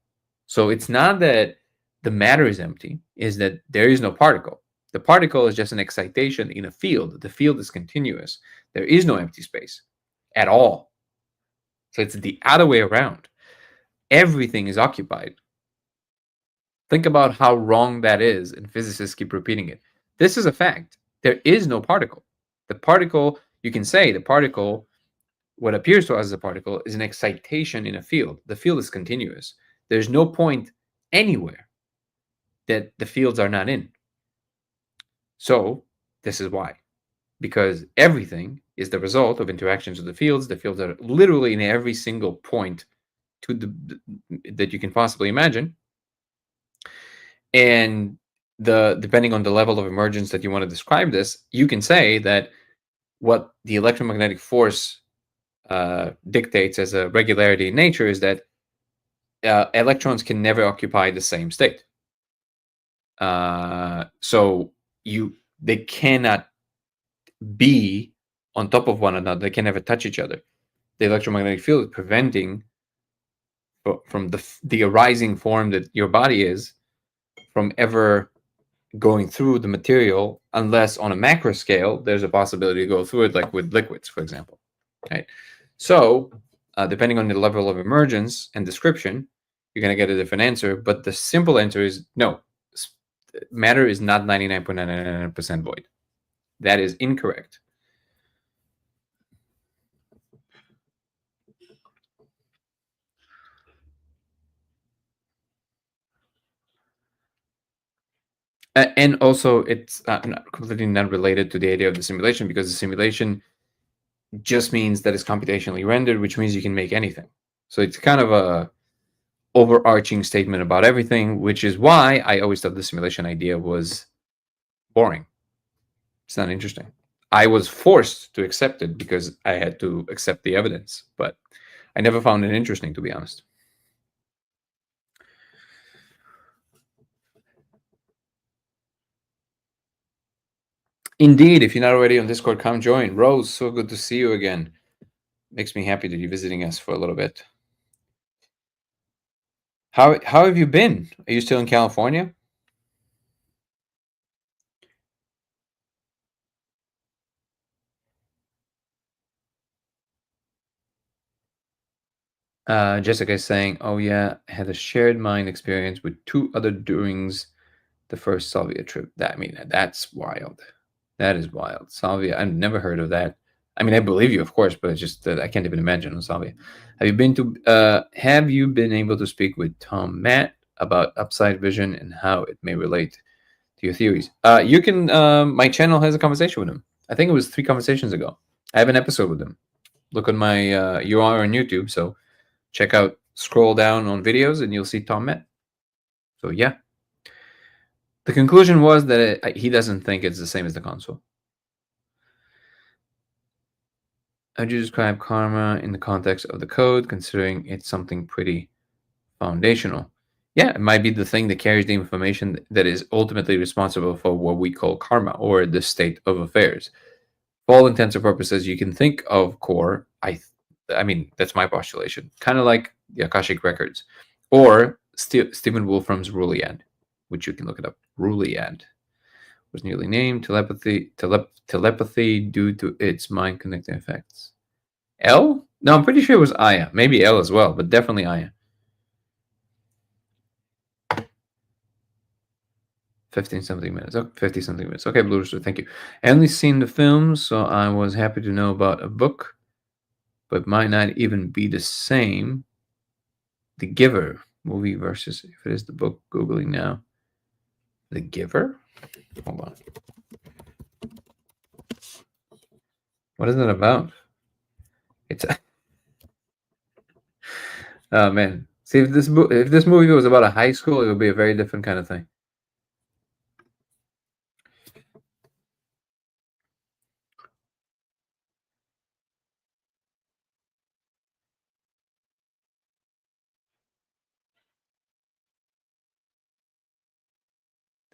So it's not that the matter is empty, is that there is no particle. The particle is just an excitation in a field. The field is continuous. There is no empty space at all. So it's the other way around. Everything is occupied. Think about how wrong that is, and physicists keep repeating it. This is a fact. There is no particle. The particle You can say the particle, what appears to us as a particle, is an excitation in a field. The field is continuous. There's no point anywhere that the fields are not in. So this is why. Because everything is the result of interactions with the fields. The fields are literally in every single point to that you can possibly imagine. And depending on the level of emergence that you want to describe this, you can say that what the electromagnetic force dictates as a regularity in nature is that electrons can never occupy the same state. So they cannot be on top of one another. They can never touch each other. The electromagnetic field is preventing from the arising form that your body is from ever going through the material, unless on a macro scale there's a possibility to go through it, like with liquids, for example. Right. So depending on the level of emergence and description, you're going to get a different answer. But the simple answer is no. Matter is not 99.99% void. That is incorrect. And also, it's completely not related to the idea of the simulation, because the simulation just means that it's computationally rendered, which means you can make anything. So it's kind of a overarching statement about everything, which is why I always thought the simulation idea was boring. It's not interesting. I was forced to accept it because I had to accept the evidence, but I never found it interesting, to be honest. Indeed, if you're not already on Discord, come join. Rose, so good to see you again. Makes me happy that you're visiting us for a little bit. How have you been? Are you still in California? Jessica is saying, "Oh yeah, I had a shared mind experience with two other durings the first Soviet trip." That's wild. That is wild. Salvia, I've never heard of that. I mean, I believe you, of course, but it's just that I can't even imagine on Salvia. Have you been able to speak with Tom Matt about upside vision and how it may relate to your theories? You can. My channel has a conversation with him. I think it was 3 conversations ago. I have an episode with him. Look on my. You are on YouTube, so check out. Scroll down on videos, and you'll see Tom Matt. So yeah, the conclusion was that he doesn't think it's the same as the console. How do you describe karma in the context of the code, considering it's something pretty foundational? Yeah, it might be the thing that carries the information that is ultimately responsible for what we call karma, or the state of affairs. For all intents and purposes, you can think of core. I mean, that's my postulation. Kind of like the Akashic records, or Stephen Wolfram's Ruliad, which you can look it up. Ruliad was newly named telepathy due to its mind connecting effects. L? No, I'm pretty sure it was Aya. Maybe L as well, but definitely Aya. 15 something minutes. Oh, 50 something minutes. Okay, Blue Rooster, thank you. I only seen the films, so I was happy to know about a book, but might not even be the same. The Giver movie versus if it is the book. Googling now. The Giver? Hold on. What is it about? It's oh man. See, if this movie was about a high school, it would be a very different kind of thing.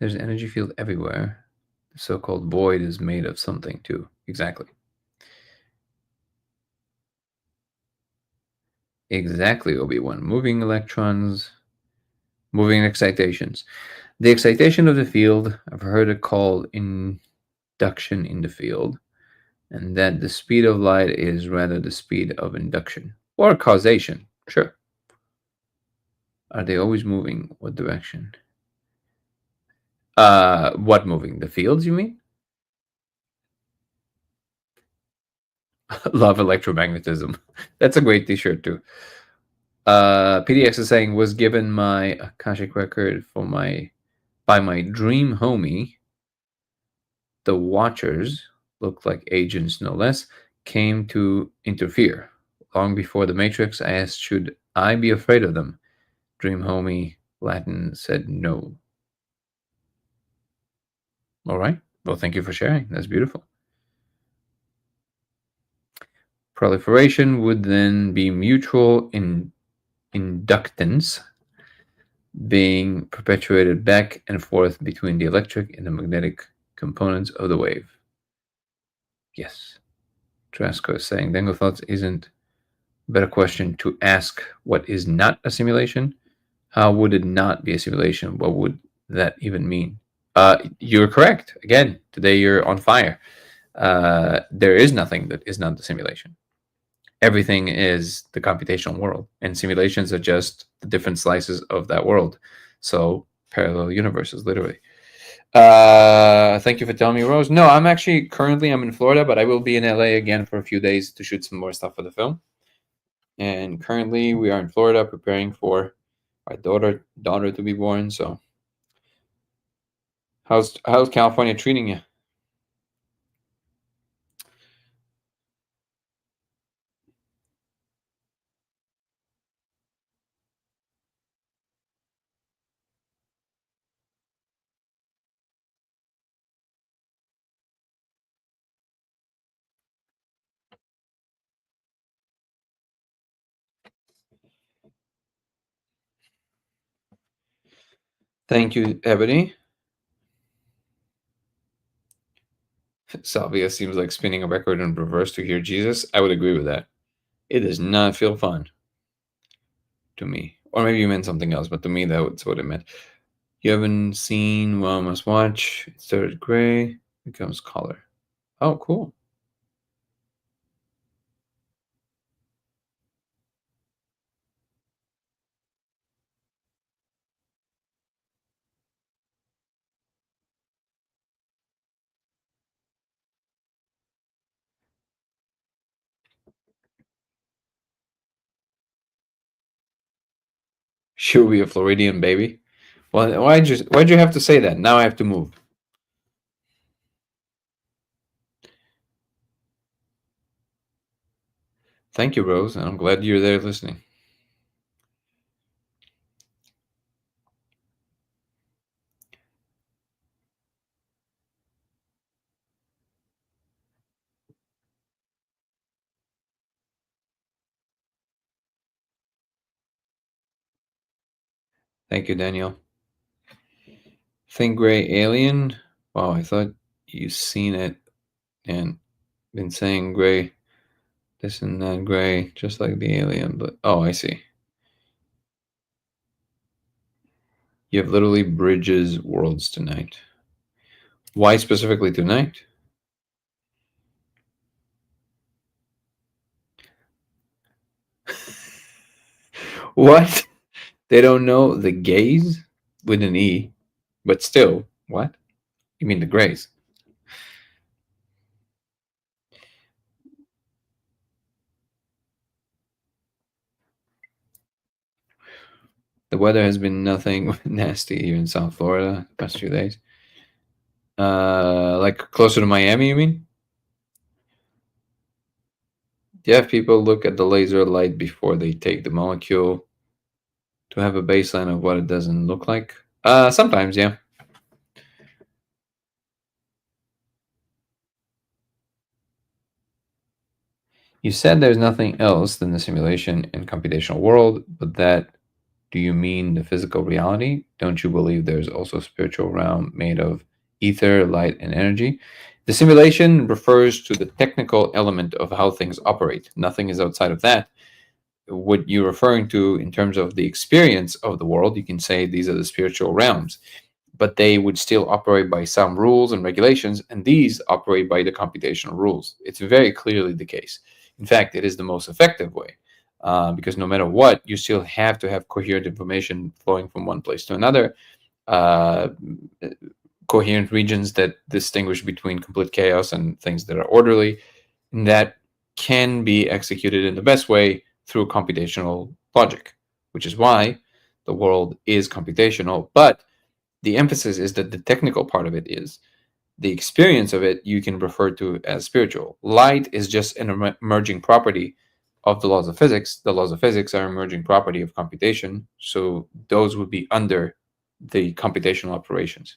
There's an energy field everywhere. The so-called void is made of something too. Exactly. Exactly, Obi-Wan. Moving electrons, moving excitations. The excitation of the field, I've heard it called induction in the field, and that the speed of light is rather the speed of induction. Or causation, sure. Are they always moving? What direction? What moving? The fields, you mean? Love electromagnetism. That's a great T-shirt too. PDX is saying was given my Akashic record for my by my dream homie. The Watchers looked like agents, no less, came to interfere. Long before the Matrix, I asked, should I be afraid of them? Dream homie Latin said no. All right. Well, thank you for sharing. That's beautiful. Proliferation would then be mutual inductance being perpetuated back and forth between the electric and the magnetic components of the wave. Yes. Trasco is saying Dango Thoughts isn't a better question to ask what is not a simulation. How would it not be a simulation? What would that even mean? You're correct. Again, today you're on fire. There is nothing that is not the simulation. Everything is the computational world, and simulations are just the different slices of that world. So parallel universes, literally. Thank you for telling me, Rose. No, I'm in Florida, but I will be in LA again for a few days to shoot some more stuff for the film. And currently, we are in Florida preparing for our daughter to be born. So, how's California treating you? Thank you, Ebony. Salvia seems like spinning a record in reverse to hear Jesus. I would agree with that. It does not feel fun to me. Or maybe you meant something else, but to me, that's what it meant. You haven't seen Well Must Watch. It started gray, becomes color. Oh, cool. She'll be a Floridian baby. Well, why'd you have to say that? Now I have to move. Thank you, Rose. I'm glad you're there listening. Thank you, Daniel. Think Gray Alien. Wow, I thought you seen it and been saying gray, this and that gray, just like the alien. But oh, I see. You have literally bridges worlds tonight. Why specifically tonight? What? They don't know the gays with an E, but still, what? You mean the grays? The weather has been nothing but nasty here in South Florida the past few days. Like closer to Miami, you mean? Yeah, people look at the laser light before they take the molecule to have a baseline of what it doesn't look like. Sometimes, yeah. You said there's nothing else than the simulation and computational world, but that do you mean the physical reality? Don't you believe there's also a spiritual realm made of ether, light, and energy? The simulation refers to the technical element of how things operate. Nothing is outside of that. What you're referring to in terms of the experience of the world, you can say these are the spiritual realms, but they would still operate by some rules and regulations, and these operate by the computational rules. It's very clearly the case. In fact, it is the most effective way, because no matter what, you still have to have coherent information flowing from one place to another, uh, coherent regions that distinguish between complete chaos and things that are orderly. And that can be executed in the best way through computational logic, which is why the world is computational. But the emphasis is that the technical part of it is the experience of it you can refer to as spiritual. Light is just an emerging property of the laws of physics. The laws of physics are emerging property of computation, so those would be under the computational operations.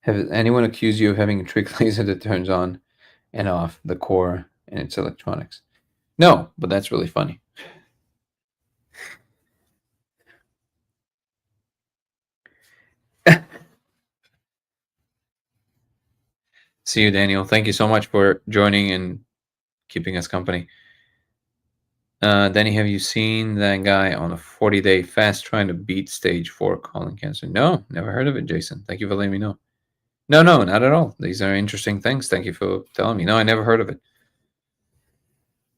Have anyone accused you of having a trick laser that turns on and off the core and its electronics? No, but that's really funny. See you, Daniel. Thank you so much for joining and keeping us company. Danny, have you seen that guy on a 40-day fast trying to beat stage 4 colon cancer? No, never heard of it, Jason. Thank you for letting me know. No, not at all. These are interesting things. Thank you for telling me. No, I never heard of it.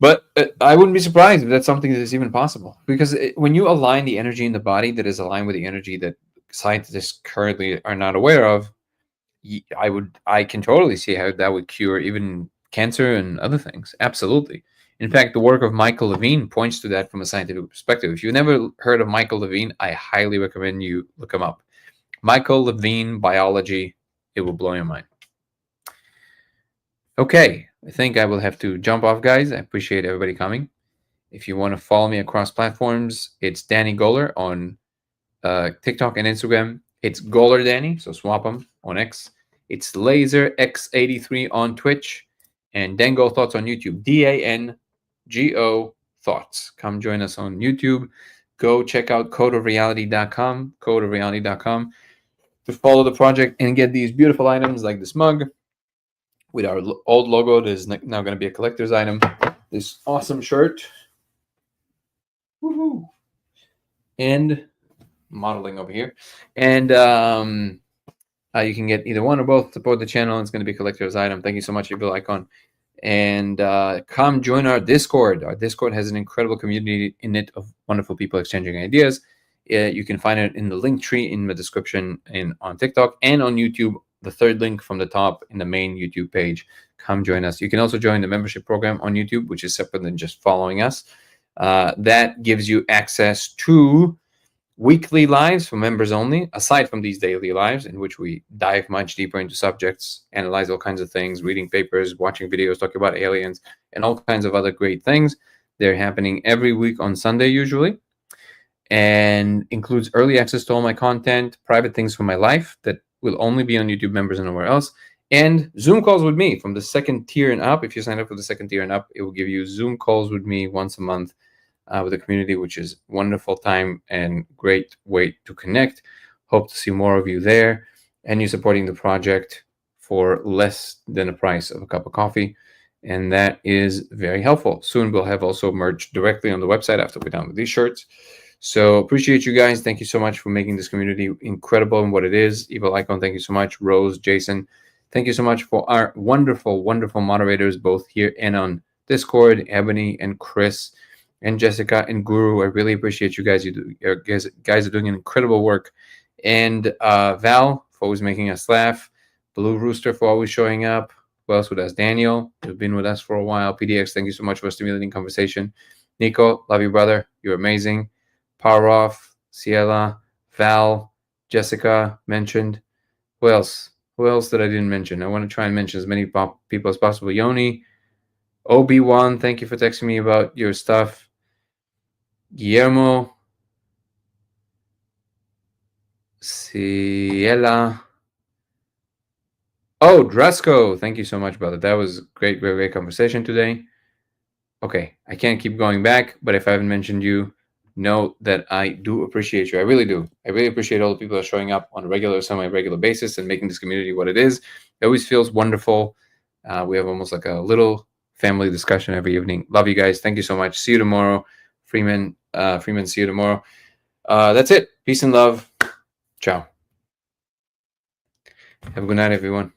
But I wouldn't be surprised if that's something that is even possible. Because when you align the energy in the body that is aligned with the energy that scientists currently are not aware of, I can totally see how that would cure even cancer and other things. Absolutely. In fact, the work of Michael Levine points to that from a scientific perspective. If you've never heard of Michael Levine, I highly recommend you look him up. Michael Levine Biology, it will blow your mind. Okay, I think I will have to jump off, guys. I appreciate everybody coming. If you want to follow me across platforms, it's Danny Goller on TikTok and Instagram. It's Goller Danny, so swap them on X. It's Laser X83 on Twitch, and Dango Thoughts on YouTube. DANGO Thoughts. Come join us on YouTube. Go check out codeofreality.com, codeofreality.com, to follow the project and get these beautiful items like this mug with our old logo that is now going to be a collector's item. This awesome shirt. Woohoo! And modeling over here. And you can get either one or both. Support the channel. It's going to be a collector's item. Thank you so much, Evil Icon. And come join our Discord. Our Discord has an incredible community in it of wonderful people exchanging ideas. You can find it in the link tree in the description on TikTok and on YouTube. The third link from the top in the main YouTube page. Come join us. You can also join the membership program on YouTube, which is separate than just following us. That gives you access to weekly lives for members only, aside from these daily lives in which we dive much deeper into subjects, analyze all kinds of things, reading papers, watching videos, talking about aliens, and all kinds of other great things. They're happening every week on Sunday usually, and includes early access to all my content, private things from my life that will only be on YouTube members and nowhere else, and Zoom calls with me from the second tier and up. If you sign up for the second tier and up, it will give you Zoom calls with me once a month with the community, which is wonderful time and great way to connect. Hope to see more of you there, and you supporting the project for less than the price of a cup of coffee, and that is very helpful. Soon we'll have also merch directly on the website after we're done with these shirts. So appreciate you guys. Thank you so much for making this community incredible in what it is. Evil Icon, thank you so much. Rose, Jason, thank you so much for our wonderful, wonderful moderators, both here and on Discord, Ebony and Chris and Jessica and Guru. I really appreciate you guys. You guys are doing an incredible work. And Val for always making us laugh. Blue Rooster for always showing up. Who else with us? Daniel, who's been with us for a while. PDX, thank you so much for a stimulating conversation. Nico, love you, brother. You're amazing. Power Off, Ciela, Val, Jessica mentioned. Who else? Who else that I didn't mention? I want to try and mention as many people as possible. Yoni, Obi-Wan, thank you for texting me about your stuff. Guillermo, Ciela. Oh, Drasco, thank you so much, brother. That was great, great, great conversation today. Okay, I can't keep going back, but if I haven't mentioned you, know that I do appreciate you. I really do. I really appreciate all the people that are showing up on a regular, semi-regular basis and making this community what it is. It always feels wonderful. We have almost like a little family discussion every evening. Love you guys. Thank you so much. See you tomorrow. Freeman, see you tomorrow. That's it. Peace and love. Ciao. Have a good night, everyone.